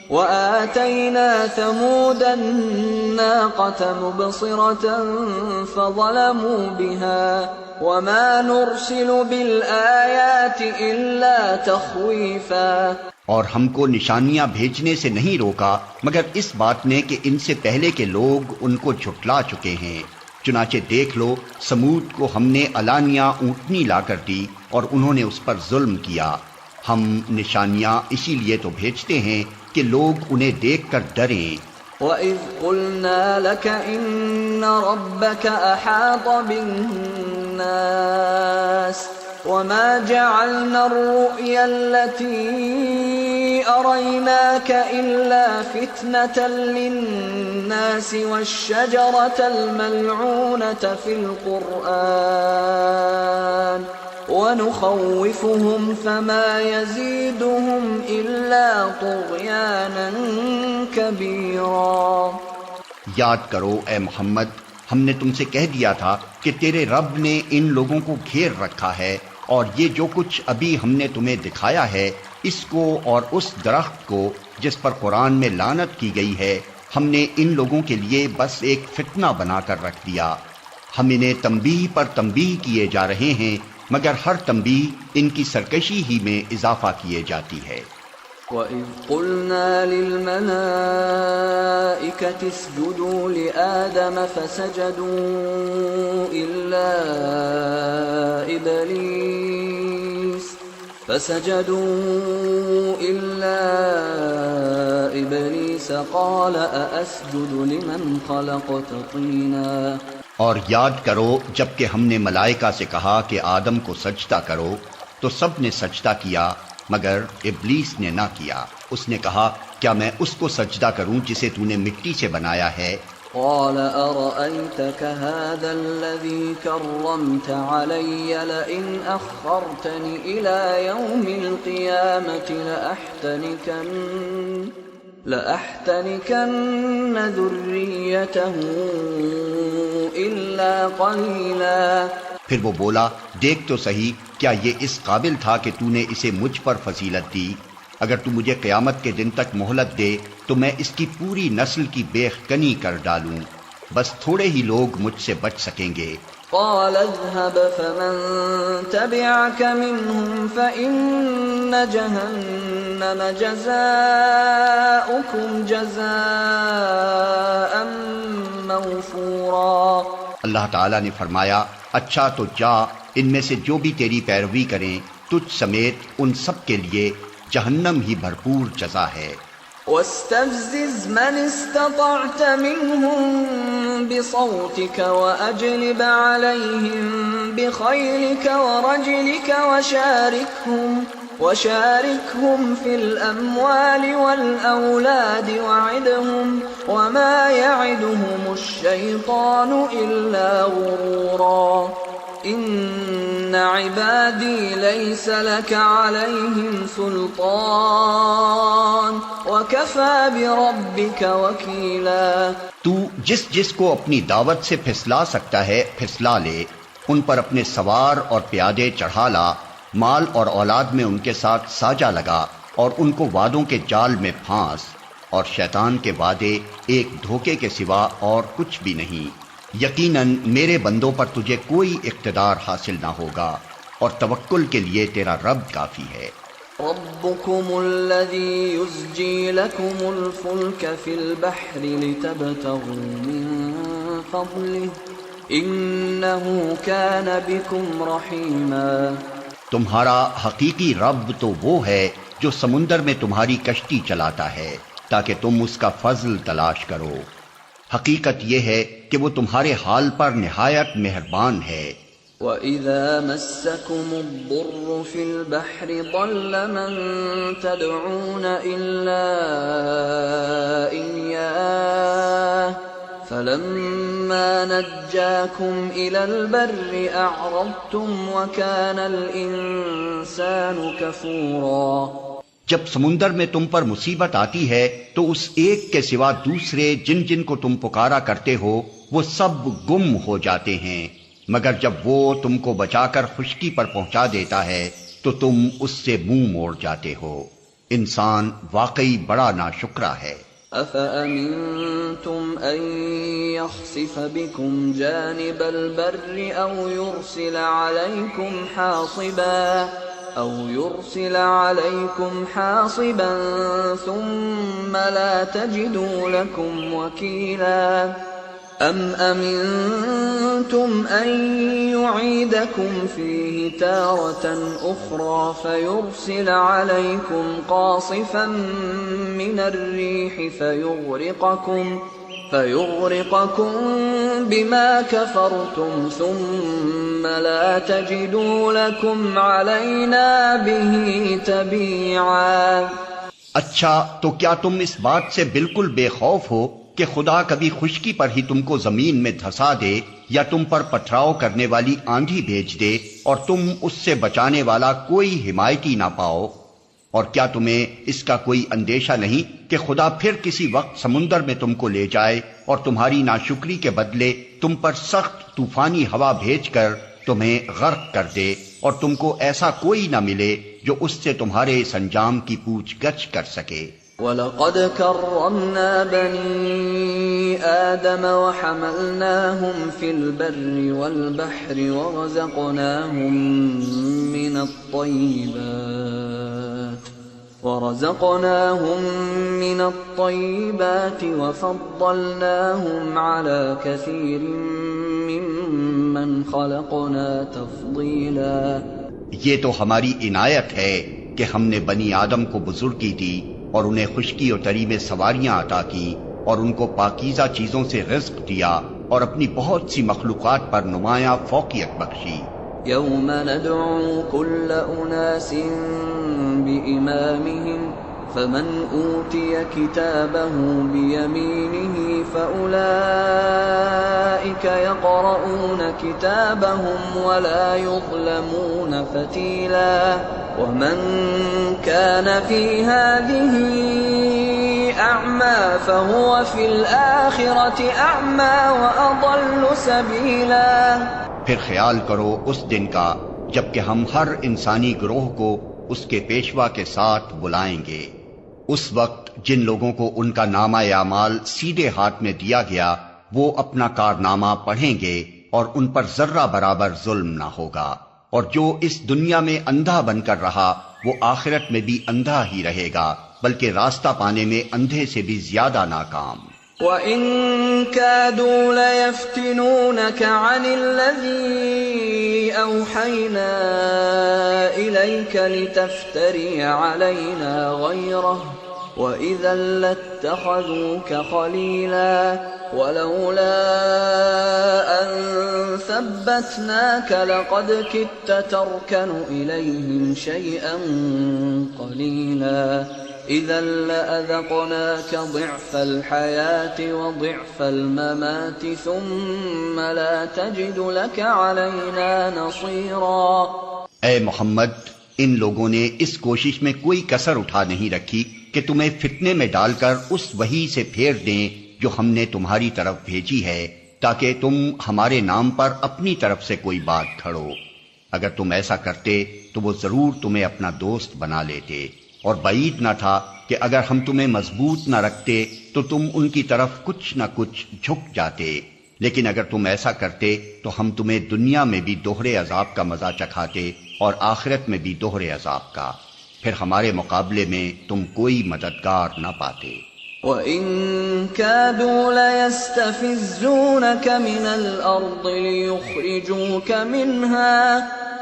وَآتَيْنَا ثَمُودَ النَّاقَةَ مُبْصِرَةً فَظَلَمُوا بِهَا وَمَا نُرْسِلُ بِالْآيَاتِ إِلَّا تَخْوِيفًا۔ اور ہم کو نشانیاں بھیجنے سے نہیں روکا مگر اس بات نے کہ ان سے پہلے کے لوگ ان کو جھٹلا چکے ہیں۔ چنانچہ دیکھ لو سمود کو ہم نے علانیہ اونٹنی لا کر دی اور انہوں نے اس پر ظلم کیا۔ ہم نشانیاں اسی لیے تو بھیجتے ہیں کہ لوگ انہیں دیکھ کر ڈریں۔ وَإِذْ قُلْنَا لَكَ إِنَّ رَبَّكَ أَحَاطَ بِالنَّاسِ وما جعلنا الرؤيا التي أريناك إلا فتنة للناس والشجرة الملعونة في القرآن ونخوفهم فما يزيدهم إلا طغيانا كبيرا۔ یاد کرو اے محمد، ہم نے تم سے کہہ دیا تھا کہ تیرے رب نے ان لوگوں کو گھیر رکھا ہے، اور یہ جو کچھ ابھی ہم نے تمہیں دکھایا ہے، اس کو اور اس درخت کو جس پر قرآن میں لعنت کی گئی ہے، ہم نے ان لوگوں کے لیے بس ایک فتنہ بنا کر رکھ دیا۔ ہم انہیں تنبیہ پر تنبیہ کیے جا رہے ہیں، مگر ہر تنبیہ ان کی سرکشی ہی میں اضافہ کیے جاتی ہے۔ وَإِذْ قُلْنَا لِلْمَلَائِكَةِ اسْجُدُوا لِآدَمَ فَسَجَدُوا إِلَّا إِبْلِيسَ قَالَ أَأَسْجُدُ لِمَنْ خَلَقْتَ طِينًا۔ اور یاد کرو جب کہ ہم نے ملائکہ سے کہا کہ آدم کو سجدہ کرو تو سب نے سجدہ کیا مگر ابلیس نے نہ کیا۔ اس نے کہا کیا میں اس کو سجدہ کروں جسے تو نے مٹی سے بنایا ہے؟ قال أرأيتك هذا الذي كرمت علي لئن أخرتني إلى يوم القيامة لأحتنكن ذريته إلا قليلا۔ پھر وہ بولا دیکھ تو صحیح، کیا یہ اس قابل تھا کہ تو نے اسے مجھ پر فضیلت دی؟ اگر تو مجھے قیامت کے دن تک مہلت دے تو میں اس کی پوری نسل کی بیخ کنی کر ڈالوں، بس تھوڑے ہی لوگ مجھ سے بچ سکیں گے۔ قال اذهب فمن تبعك منهم فإن جهنم جزاؤكم جزاء موفورا۔ اللہ تعالیٰ نے فرمایا اچھا تو جا، ان میں سے جو بھی تیری پیروی کریں تجھ سمیت ان سب کے لیے جہنم ہی بھرپور جزا ہے۔ واستفزز من استطعت منهم بصوتك وأجلب عليهم بخيلك ورجلك وشاركهم في الأموال والأولاد وعدهم وما يعدهم الشيطان إلا غرورا۔ إن عبادي ليس لك عليهم سلطان وكفى بربك وكيلا۔ تو جس کو اپنی دعوت سے پھسلا سکتا ہے پھسلا لے، ان پر اپنے سوار اور پیادے چڑھا لا، مال اور اولاد میں ان کے ساتھ ساجا لگا اور ان کو وعدوں کے جال میں پھانس، اور شیطان کے وعدے ایک دھوکے کے سوا اور کچھ بھی نہیں۔ یقیناً میرے بندوں پر تجھے کوئی اقتدار حاصل نہ ہوگا، اور توکل کے لیے تیرا رب کافی ہے۔ ربكم الذي يزجي لكم الفلك في البحر لتبتغوا من فضله إنه كان بكم رحيما۔ تمہارا حقیقی رب تو وہ ہے جو سمندر میں تمہاری کشتی چلاتا ہے تاکہ تم اس کا فضل تلاش کرو۔ حقیقت یہ ہے کہ وہ تمہارے حال پر نہایت مہربان ہے۔ وَإِذَا مَسَّكُمُ الضُّرُّ فِي الْبَحْرِ ضَلَّ مَن تَدْعُونَ إِلَّا إِيَّاهُ فَلَمَّا نَجَّاكُمْ إِلَى الْبَرِّ أَعْرَضْتُمْ وَكَانَ الْإِنسَانُ كَفُورًا۔ جب سمندر میں تم پر مصیبت آتی ہے تو اس ایک کے سوا دوسرے جن کو تم پکارا کرتے ہو وہ سب گم ہو جاتے ہیں، مگر جب وہ تم کو بچا کر خشکی پر پہنچا دیتا ہے تو تم اس سے منہ موڑ جاتے ہو۔ انسان واقعی بڑا ناشکرا ہے۔ أَفَأَمِنْتُمْ أَنْ يَخْسِفَ بِكُمْ جَانِبَ الْبَرِّ أَوْ يُرْسِلَ عَلَيْكُمْ حَاصِبًا ثُمَّ لَا تَجِدُوا لَكُمْ وَكِيلًا أَمْ أَمِنْتُمْ أَنْ يُعِيدَكُمْ فِيهِ تَارَةً أُخْرَى فَيُرْسِلَ عَلَيْكُمْ قَاصِفًا مِنَ الرِّيحِ فيغرقكم بما كفرتم ثم لا تجدوا لكم علينا به تبيعا۔ اچھا تو کیا تم اس بات سے بالکل بے خوف ہو کہ خدا کبھی خشکی پر ہی تم کو زمین میں دھسا دے یا تم پر پتھراؤ کرنے والی آندھی بھیج دے اور تم اس سے بچانے والا کوئی حمایتی نہ پاؤ؟ اور کیا تمہیں اس کا کوئی اندیشہ نہیں کہ خدا پھر کسی وقت سمندر میں تم کو لے جائے اور تمہاری ناشکری کے بدلے تم پر سخت طوفانی ہوا بھیج کر تمہیں غرق کر دے اور تم کو ایسا کوئی نہ ملے جو اس سے تمہارے اس انجام کی پوچھ گچھ کر سکے۔ وَلَقَدْ كَرَّمْنَا بَنِي آدَمَ وَحَمَلْنَاهُمْ فِي الْبَرِّ وَالْبَحْرِ وَرَزَقْنَاهُمْ مِنَ الطَّيِّبَاتِ وَفَضَّلْنَاهُمْ عَلَى كَثِيرٍ مِّمَّنْ خَلَقْنَا تَفْضِيلًا۔ یہ تو ہماری عنایت ہے کہ ہم نے بنی آدم کو بزرگی دی اور انہیں خشکی و تری میں سواریاں عطا کی اور ان کو پاکیزہ چیزوں سے رزق دیا اور اپنی بہت سی مخلوقات پر نمایاں فوقیت بخشی۔ یوم ندعو کل اناس بإمامهم فمن اوتی کتابه بیمینه فأولئک یقرؤون کتابهم ولا یظلمون فتیلا ومن كان في هذه أعمى فهو في الآخرة أعمى وأضل سبيلا۔ پھر خیال کرو اس دن کا جب کہ ہم ہر انسانی گروہ کو اس کے پیشوا کے ساتھ بلائیں گے۔ اس وقت جن لوگوں کو ان کا نامہ اعمال سیدھے ہاتھ میں دیا گیا وہ اپنا کارنامہ پڑھیں گے اور ان پر ذرہ برابر ظلم نہ ہوگا، اور جو اس دنیا میں اندھا بن کر رہا وہ آخرت میں بھی اندھا ہی رہے گا، بلکہ راستہ پانے میں اندھے سے بھی زیادہ ناکام۔ وَإِن كَادُوا لَيَفْتِنُونَكَ عَنِ الَّذِي أَوْحَيْنَا إِلَيْكَ لِتَفْتَرِيَ عَلَيْنَا غَيْرَهُ وَإِذًا لَاتَّخَذُوكَ خَلِيلًا وَلَوْلَا أَن ثَبَّتْنَاكَ لَقَدْ كِدتَّ تَرْكَنُ إِلَيْهِمْ شَيْئًا قَلِيلًا إِذًا لَأَذَقْنَاكَ ضِعْفَ الْحَيَاةِ وَضِعْفَ الْمَمَاتِ ثُمَّ لَا تَجِدُ لَكَ عَلَيْنَا نَصِيرًا۔ اے محمد، ان لوگوں نے اس کوشش میں کوئی کسر اٹھا نہیں رکھی کہ تمہیں فتنے میں ڈال کر اس وحی سے پھیر دیں جو ہم نے تمہاری طرف بھیجی ہے، تاکہ تم ہمارے نام پر اپنی طرف سے کوئی بات کھڑو۔ اگر تم ایسا کرتے تو وہ ضرور تمہیں اپنا دوست بنا لیتے، اور بعید نہ تھا کہ اگر ہم تمہیں مضبوط نہ رکھتے تو تم ان کی طرف کچھ نہ کچھ جھک جاتے، لیکن اگر تم ایسا کرتے تو ہم تمہیں دنیا میں بھی دوہرے عذاب کا مزہ چکھاتے اور آخرت میں بھی دوہرے عذاب کا، پھر ہمارے مقابلے میں تم کوئی مددگار نہ پاتے۔ وَإِن كَادُوا لَيَسْتَفِزُّونَكَ مِنَ الْأَرْضِ لِيُخْرِجُوكَ مِنْهَا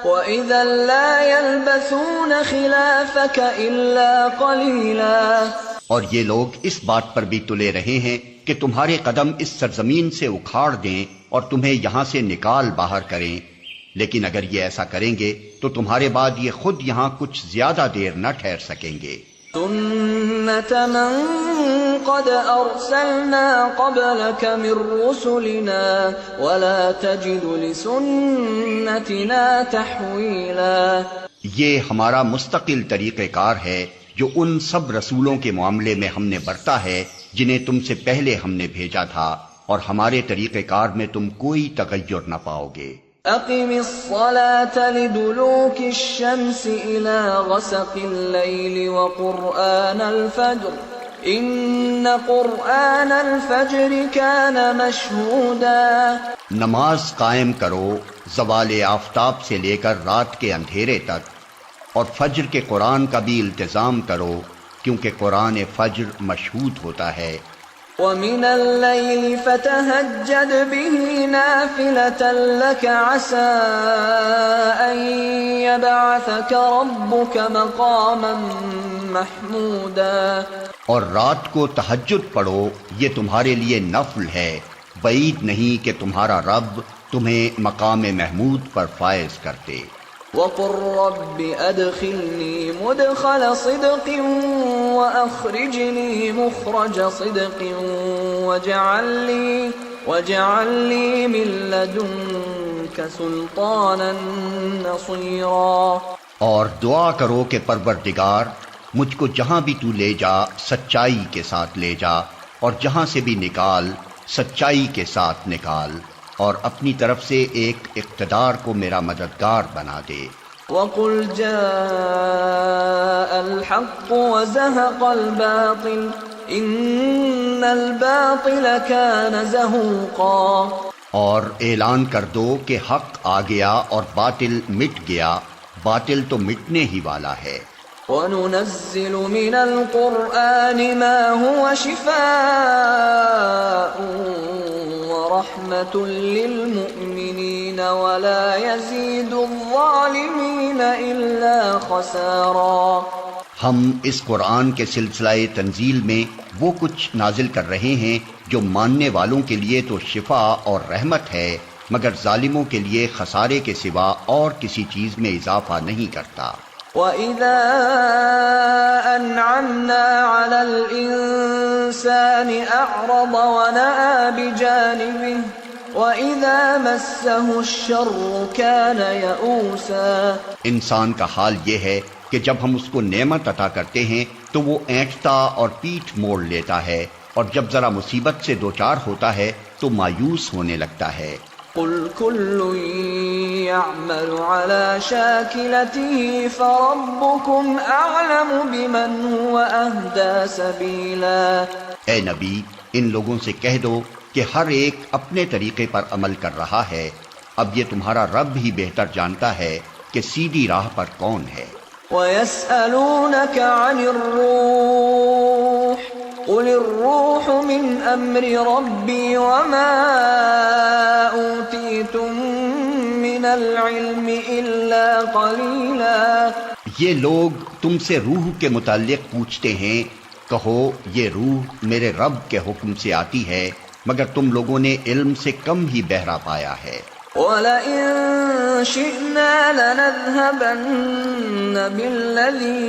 وَإِذًا لَا يَلْبَثُونَ خِلَافَكَ إِلَّا قَلِيلًا۔ اور یہ لوگ اس بات پر بھی تلے رہے ہیں کہ تمہارے قدم اس سرزمین سے اکھاڑ دیں اور تمہیں یہاں سے نکال باہر کریں، لیکن اگر یہ ایسا کریں گے تو تمہارے بعد یہ خود یہاں کچھ زیادہ دیر نہ ٹھہر سکیں گے۔ سُنَّةَ مَن قَدْ أَرْسَلْنَا قَبْلَكَ مِن رُّسُلِنَا وَلَا تَجِدُ لِسُنَّتِنَا تَحْوِيلًا۔ یہ ہمارا مستقل طریقہ کار ہے جو ان سب رسولوں کے معاملے میں ہم نے برتا ہے جنہیں تم سے پہلے ہم نے بھیجا تھا، اور ہمارے طریقہ کار میں تم کوئی تغیر نہ پاؤ گے۔ اقم الصلاة لدلوك الشمس إلى غسق الليل وقرآن الفجر إن قرآن الفجر كان مشهودا۔ نماز قائم کرو زوال آفتاب سے لے کر رات کے اندھیرے تک، اور فجر کے قرآن کا بھی التزام کرو کیونکہ قرآن فجر مشہود ہوتا ہے۔ وَمِنَ اللَّيْلِ فَتَهَجَّدْ بِهِ نَافِلَةً لَكَ عَسَىٰ أَن يبعثك ربك مقاما محمودا. اور رات کو تہجد پڑھو، یہ تمہارے لیے نفل ہے، بعید نہیں کہ تمہارا رب تمہیں مقام محمود پر فائز کرتے. وقل رب ادخلنی مدخل صدق واخرجنی مخرج صدق واجعل لی من لدنک سلطانا نصیرا. اور دعا کرو کہ پروردگار مجھ کو جہاں بھی تو لے جا سچائی کے ساتھ لے جا، اور جہاں سے بھی نکال سچائی کے ساتھ نکال، اور اپنی طرف سے ایک اقتدار کو میرا مددگار بنا دے. وقل جاء الحق وزهق الباطل ان الباطل كان زهوقا. اور اعلان کر دو کہ حق آ گیا اور باطل مٹ گیا، باطل تو مٹنے ہی والا ہے. وَنُنَزِّلُ مِنَ الْقُرْآنِ مَا هُوَ شِفَاءٌ وَرَحْمَةٌ لِّلْمُؤْمِنِينَ وَلَا يَزِيدُ الظَّالِمِينَ إِلَّا خَسَارًا. ہم اس قرآن کے سلسلہ تنزیل میں وہ کچھ نازل کر رہے ہیں جو ماننے والوں کے لیے تو شفا اور رحمت ہے، مگر ظالموں کے لیے خسارے کے سوا اور کسی چیز میں اضافہ نہیں کرتا. وَإِذَا أَنْعَمْنَا عَلَى الْإِنسَانِ أَعْرَضَ وَنَأَىٰ بِجَانِبِهِ وَإِذَا مَسَّهُ الشَّرُّ كَانَ يَئُوسًا. انسان کا حال یہ ہے کہ جب ہم اس کو نعمت عطا کرتے ہیں تو وہ اینٹتا اور پیٹھ موڑ لیتا ہے، اور جب ذرا مصیبت سے دوچار ہوتا ہے تو مایوس ہونے لگتا ہے. قل كل يعمل على شاكلته فربكم أعلم بمن هو أهدى سبيلا. اے نبی، ان لوگوں سے کہہ دو کہ ہر ایک اپنے طریقے پر عمل کر رہا ہے، اب یہ تمہارا رب ہی بہتر جانتا ہے کہ سیدھی راہ پر کون ہے. وَيَسْأَلُونَكَ عَنِ الرُّوحِ قُلِ الرُّوحُ مِنْ أَمْرِ رَبِّي وَمَا أُوتِيتُم مِّنَ الْعِلْمِ إِلَّا قَلِيلًا. یہ لوگ تم سے روح کے متعلق پوچھتے ہیں، کہو یہ روح میرے رب کے حکم سے آتی ہے، مگر تم لوگوں نے علم سے کم ہی بہرا پایا ہے. وَلَئِن شِئْنَا لَنَذْهَبَنَّ بِالَّذِي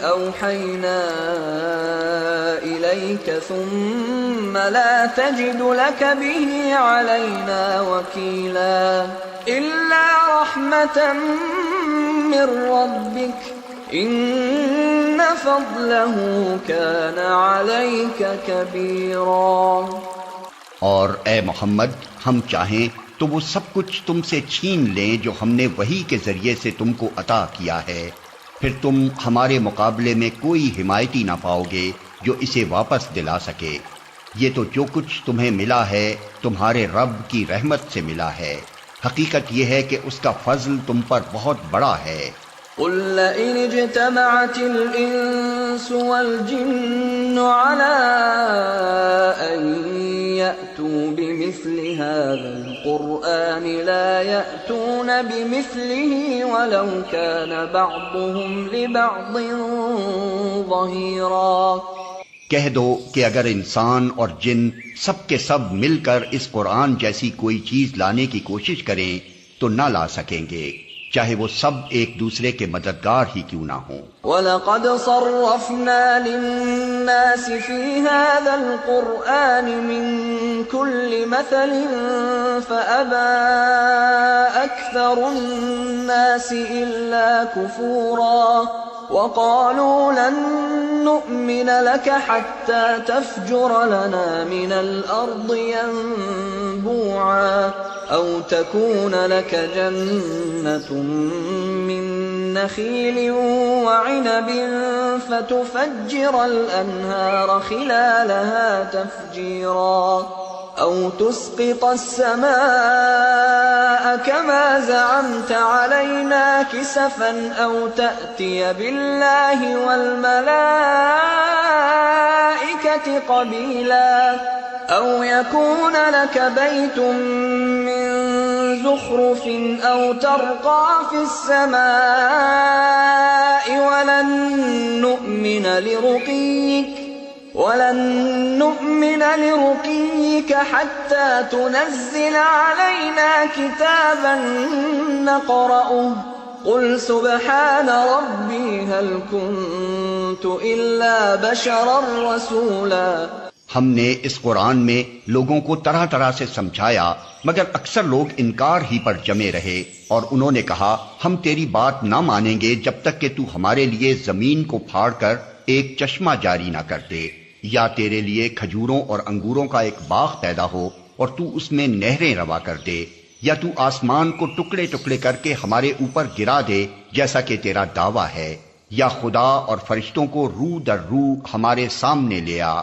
أَوْحَيْنَا إِلَيْكَ ثُمَّ لَا تَجِدُ لَكَ بِهِ عَلَيْنَا وَكِيلًا. إِلَّا رَحْمَةً مِّن رَّبِّكَ إِنَّ فَضْلَهُ كَانَ عَلَيْكَ كَبِيرًا. اور اے محمد، ہم چاہیں تو وہ سب کچھ تم سے چھین لیں جو ہم نے وحی کے ذریعے سے تم کو عطا کیا ہے، پھر تم ہمارے مقابلے میں کوئی حمایتی نہ پاؤ گے جو اسے واپس دلا سکے. یہ تو جو کچھ تمہیں ملا ہے تمہارے رب کی رحمت سے ملا ہے، حقیقت یہ ہے کہ اس کا فضل تم پر بہت بڑا ہے. قل لئن اجتمعت الإنس والجن على أن يأتوا بمثل هذا القرآن لا يأتون بمثله ولو كان بعضهم لبعض ظهيرا. کہہ دو کہ اگر انسان اور جن سب کے سب مل کر اس قرآن جیسی کوئی چیز لانے کی کوشش کریں تو نہ لا سکیں گے، چاہے وہ سب ایک دوسرے کے مددگار ہی کیوں نہ ہوں. وَلَقَدْ صَرَّفْنَا لِلنَّاسِ فِي هَذَا الْقُرْآنِ مِنْ كُلِّ مَثَلٍ فَأَبَى أَكْثَرُ النَّاسِ إِلَّا كُفُورًا. وَقَالُوا لَن نُّؤْمِنَ لَكَ حَتَّى تَفْجُرَ لَنَا مِنَ الْأَرْضِ يَنبُوعًا أَوْ تَكُونَ لَكَ جَنَّةٌ مِّن نَّخِيلٍ وَعِنَبٍ فَتُفَجِّرَ الْأَنْهَارَ خِلَالَهَا تَفْجِيرًا أَوْ تُسْقِطَ السَّمَاءَ كَمَا زَعَمْتَ عَلَيْنَا كِسَفًا أَوْ تَأْتِيَ بِاللَّهِ وَالْمَلَائِكَةِ قَبِيلًا أَوْ يَكُونَ لَكَ بَيْتٌ مِّن زخرف أو ترقى في السماء ولن نؤمن لرقيك حتى تنزل علينا كتابا نقرأه قل سبحان ربي هل كنت إلا بشرا رسولا۔ ہم نے اس قرآن میں لوگوں کو طرح طرح سے سمجھایا، مگر اکثر لوگ انکار ہی پر جمے رہے، اور انہوں نے کہا ہم تیری بات نہ مانیں گے جب تک کہ تو ہمارے لیے زمین کو پھاڑ کر ایک چشمہ جاری نہ کر دے، یا تیرے لیے کھجوروں اور انگوروں کا ایک باغ پیدا ہو اور تو اس میں نہریں روا کر دے، یا تو آسمان کو ٹکڑے ٹکڑے کر کے ہمارے اوپر گرا دے جیسا کہ تیرا دعویٰ ہے، یا خدا اور فرشتوں کو رو در رو ہمارے سامنے لے آ،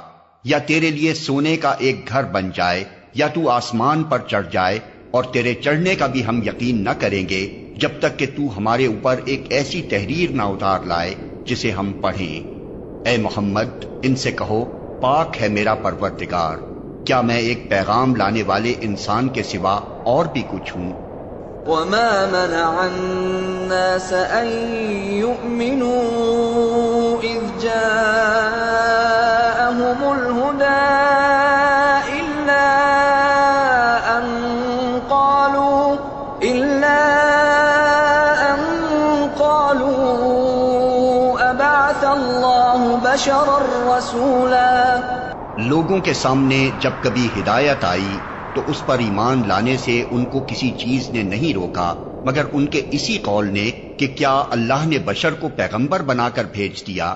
یا تیرے لیے سونے کا ایک گھر بن جائے، یا تو آسمان پر چڑھ جائے، اور تیرے چڑھنے کا بھی ہم یقین نہ کریں گے جب تک کہ تو ہمارے اوپر ایک ایسی تحریر نہ اتار لائے جسے ہم پڑھیں۔ اے محمد ان سے کہو پاک ہے میرا پروردگار، کیا میں ایک پیغام لانے والے انسان کے سوا اور بھی کچھ ہوں؟ وما منع الناس أن يؤمنوا إذ جاءهم الهدى إلا أن قالوا أبعث الله بشرا رسولا۔ لوگوں کے سامنے جب کبھی ہدایت آئی تو اس پر ایمان لانے سے ان کو کسی چیز نے نہیں روکا مگر ان کے اسی قول نے کہ کیا اللہ نے بشر کو پیغمبر بنا کر بھیج دیا۔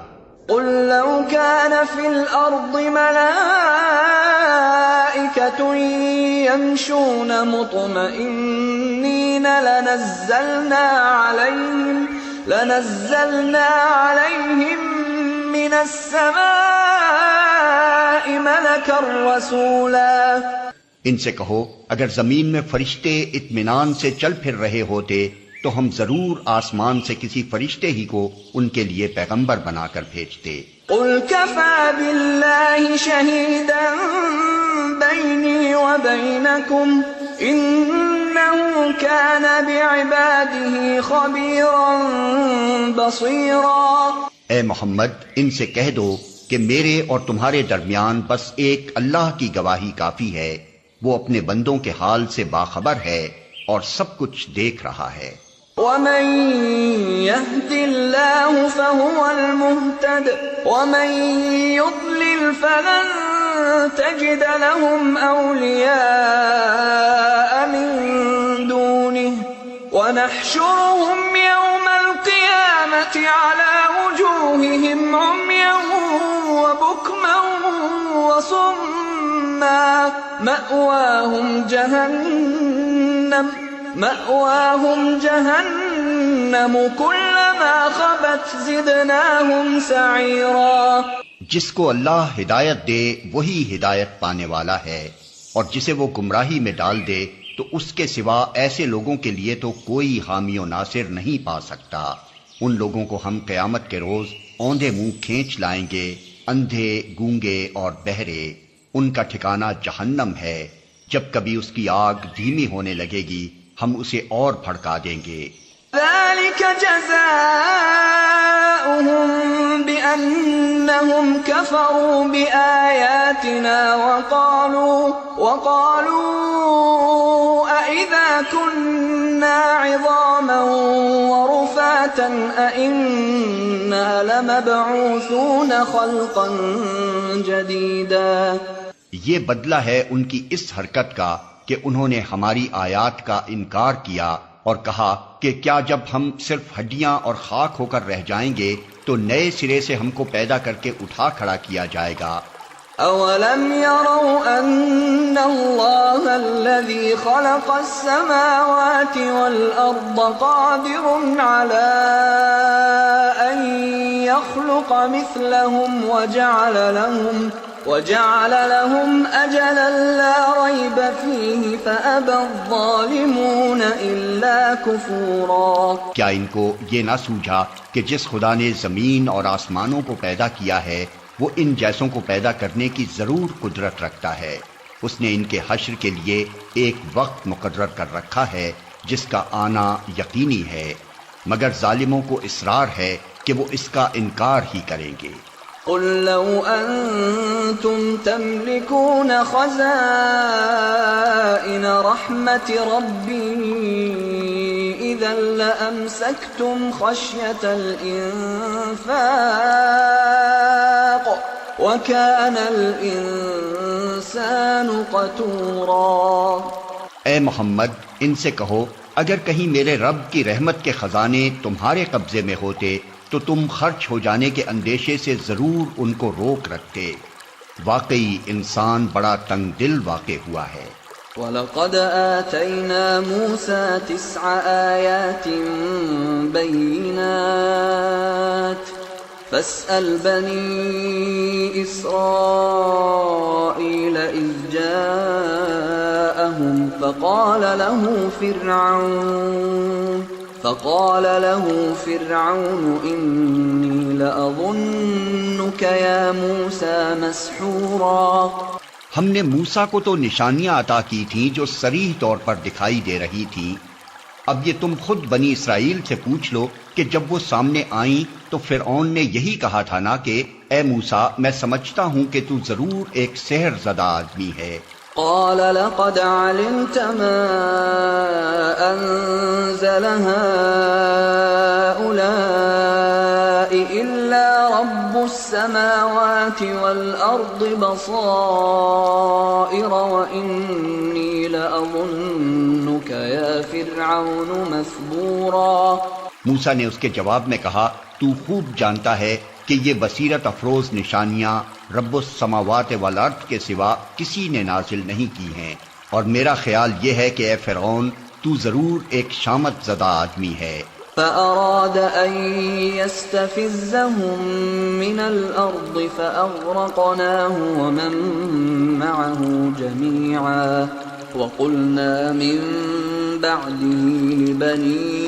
قل لو كان في الأرض ملائكة يمشون مطمئنين لنزلنا عليهم من السماء ملكا رسولا۔ ان سے کہو اگر زمین میں فرشتے اطمینان سے چل پھر رہے ہوتے تو ہم ضرور آسمان سے کسی فرشتے ہی کو ان کے لیے پیغمبر بنا کر بھیجتے۔ قل كفى بالله شهيدا بيني وبينكم إنه كان بعباده خبيرا بصيرا۔ اے محمد ان سے کہہ دو کہ میرے اور تمہارے درمیان بس ایک اللہ کی گواہی کافی ہے، وہ اپنے بندوں کے حال سے باخبر ہے اور سب کچھ دیکھ رہا ہے۔ ومن يهد الله فهو المهتد ومن يضلل فلن تجد لهم أولياء من دونه ونحشرهم يوم القيامة على وجوههم عميا وبكما وصما مأواهم جهنم كلما خبت زدناهم سعيرا۔ جس کو اللہ ہدایت دے وہی ہدایت پانے والا ہے، اور جسے وہ گمراہی میں ڈال دے تو اس کے سوا ایسے لوگوں کے لیے تو کوئی حامی و ناصر نہیں پا سکتا۔ ان لوگوں کو ہم قیامت کے روز اوندے منہ کھینچ لائیں گے، اندھے، گونگے اور بہرے، ان کا ٹھکانہ جہنم ہے۔ جب کبھی اس کی آگ دھیمی ہونے لگے گی ہم اسے اور بھڑکا دیں گے۔ ذلك جزاؤهم بأنهم كفروا بآياتنا وقالوا أئذا كنا عظاما ورفاتا أئنا لمبعوثون خلقا جديدا۔ یہ بدلہ ہے ان کی اس حرکت کا کہ انہوں نے ہماری آیات کا انکار کیا اور کہا کہ کیا جب ہم صرف ہڈیاں اور خاک ہو کر رہ جائیں گے تو نئے سرے سے ہم کو پیدا کر کے اٹھا کھڑا کیا جائے گا۔ اولم يروا ان اللہ الذي خلق السماوات والارض قادر على ان يخلق مثلهم وجعل لهم أجلا لا ريب فيه فأبى الظالمون إلا كفورا۔ کیا ان کو یہ نہ سوجھا کہ جس خدا نے زمین اور آسمانوں کو پیدا کیا ہے وہ ان جیسوں کو پیدا کرنے کی ضرور قدرت رکھتا ہے، اس نے ان کے حشر کے لیے ایک وقت مقرر کر رکھا ہے جس کا آنا یقینی ہے، مگر ظالموں کو اصرار ہے کہ وہ اس کا انکار ہی کریں گے۔ قل لو أنتم تملكون خزائن رحمة ربي إذا لأمسكتم خشية الإنفاق وكان الإنسان قتورا۔ اے محمد ان سے کہو اگر کہیں میرے رب کی رحمت کے خزانے تمہارے قبضے میں ہوتے تو تم خرچ ہو جانے کے اندیشے سے ضرور ان کو روک رکھتے، واقعی انسان بڑا تنگ دل واقع ہوا ہے۔ وَلَقَدْ آتَيْنَا مُوسَى 9 آيَاتٍ بَيِّنَاتٍ فَاسْأَلْ بَنِي إِسْرَائِيلَ إِذْ جَاءَهُمْ فقال له فرعون إني لأظنك يا موسى مسحورا۔ ہم نے موسیٰ کو تو نشانیاں عطا کی تھیں جو صریح طور پر دکھائی دے رہی تھیں، اب یہ تم خود بنی اسرائیل سے پوچھ لو کہ جب وہ سامنے آئیں تو فرعون نے یہی کہا تھا نا کہ اے موسیٰ میں سمجھتا ہوں کہ تو ضرور ایک سحر زدہ آدمی ہے۔ قال لقد علمت ما أنزل هؤلاء إلا رب السماوات والأرض بصائر وإني لأظنك يا فرعون مثبورا۔ موسیٰ نے اس کے جواب میں کہا تو خوب جانتا ہے کہ یہ بصیرت افروز نشانیاں رب السماوات والارض کے سوا کسی نے نازل نہیں کی ہیں، اور میرا خیال یہ ہے کہ اے فرعون تو ضرور ایک شامت زدہ آدمی ہے۔ فأراد أن يستفزهم من الأرض فأغرقناه ومن معه جميعا وقلنا من بعده لبني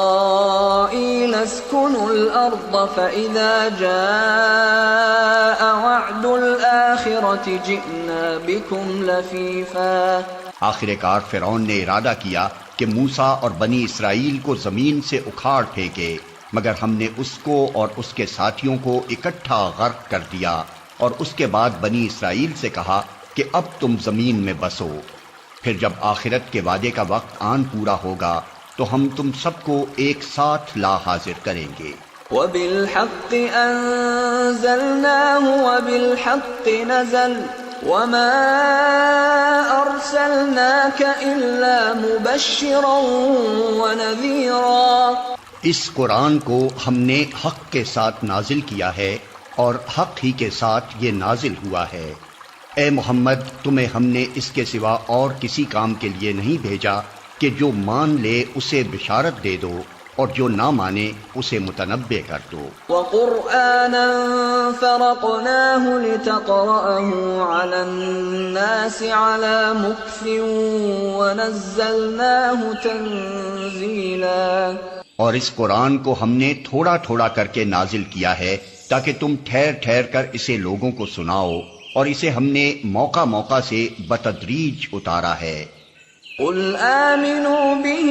إسرائيل اسكنوا الأرض فإذا جاء وعد الآخرة جئنا بكم لفيفا۔ آخر کار فرعون نے ارادہ کیا کہ موسیٰ اور بنی اسرائیل کو زمین سے اکھاڑ پھینکے، مگر ہم نے اس کو اور اس کے ساتھیوں کو اکٹھا غرق کر دیا، اور اس کے بعد بنی اسرائیل سے کہا کہ اب تم زمین میں بسو، پھر جب آخرت کے وعدے کا وقت آن پورا ہوگا تو ہم تم سب کو ایک ساتھ لا حاضر کریں گے۔ وَبِالْحَقِّ أَنزَلْنَاهُ وَبِالْحَقِّ نَزَلَ وَمَا أَرْسَلْنَاكَ إِلَّا مُبَشِّرًا وَنَذِيرًا۔ اس قرآن کو ہم نے حق کے ساتھ نازل کیا ہے اور حق ہی کے ساتھ یہ نازل ہوا ہے۔ اے محمد تمہیں ہم نے اس کے سوا اور کسی کام کے لیے نہیں بھیجا کہ جو مان لے اسے بشارت دے دو اور جو نہ مانے اسے متنبع کر دو۔ وَقُرْآنًا فَرَقْنَاهُ لِتَقْرَأَهُ عَلَى النَّاسِ عَلَى مُكْثٍ وَنَزَّلْنَاهُ تَنزِيلًا۔ اور اس قرآن کو ہم نے تھوڑا تھوڑا کر کے نازل کیا ہے تاکہ تم ٹھہر ٹھہر کر اسے لوگوں کو سناؤ، اور اسے ہم نے موقع موقع سے بتدریج اتارا ہے۔ قل آمنوا به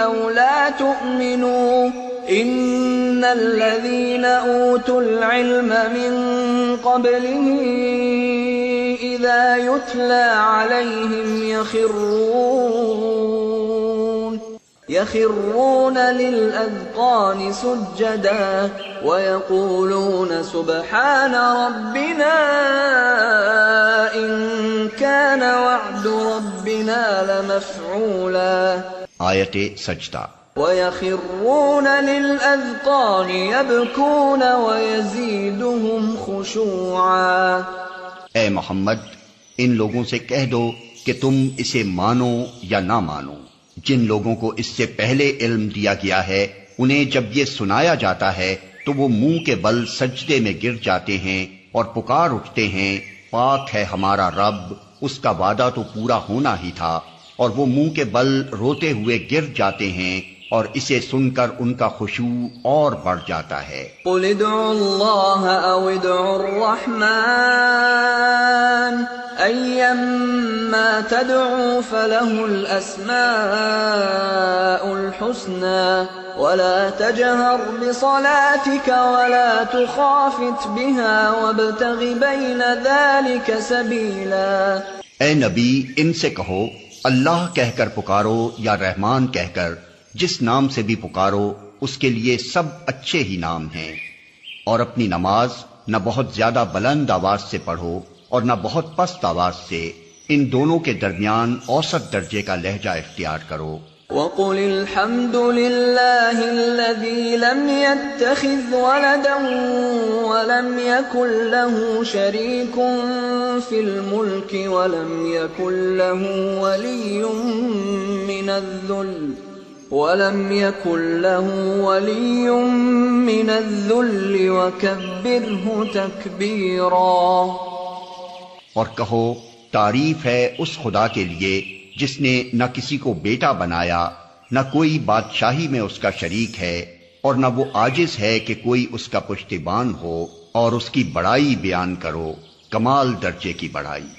أو لا تؤمنوا إن الذين أوتوا العلم من قبله إذا يتلى عليهم يخرون للأذقان سجدا ويقولون سبحان ربنا إن كان وعد ربنا لمفعولا۔ آیت سجدہ۔ ويخرون للأذقان يبكون ويزيدهم خشوعا۔ اے محمد ان لوگوں سے کہہ دو کہ تم اسے مانو یا نہ مانو، جن لوگوں کو اس سے پہلے علم دیا گیا ہے انہیں جب یہ سنایا جاتا ہے تو وہ منہ کے بل سجدے میں گر جاتے ہیں اور پکار اٹھتے ہیں پاک ہے ہمارا رب، اس کا وعدہ تو پورا ہونا ہی تھا، اور وہ منہ کے بل روتے ہوئے گر جاتے ہیں اور اسے سن کر ان کا خشوع اور بڑھ جاتا ہے۔ قل ادعوا اللہ او ادعوا الرحمن ایما تدعوا فلہ الاسماء الحسنى ولا تجہر بصلاتك ولا تخافت بها وابتغ بین ذلك سبیلا۔ اے نبی ان سے کہو اللہ کہہ کر پکارو یا رحمان کہہ کر، جس نام سے بھی پکارو اس کے لیے سب اچھے ہی نام ہیں، اور اپنی نماز نہ بہت زیادہ بلند آواز سے پڑھو اور نہ بہت پست آواز سے، ان دونوں کے درمیان اوسط درجے کا لہجہ اختیار کرو۔ وَقُلِ الْحَمْدُ لِلَّهِ الَّذِي لَمْ يَتَّخِذْ وَلَدًا وَلَمْ يَكُنْ لَهُ شَرِيكٌ فِي الْمُلْكِ وَلَمْ يَكُنْ لَهُ وَلِيٌّ مِّنَ الذُّلِّ وَكَبِّرْهُ تَكْبِيرًا۔ اور کہو تعریف ہے اس خدا کے لیے جس نے نہ کسی کو بیٹا بنایا، نہ کوئی بادشاہی میں اس کا شریک ہے، اور نہ وہ عاجز ہے کہ کوئی اس کا پشتیبان ہو، اور اس کی بڑائی بیان کرو، کمال درجے کی بڑائی۔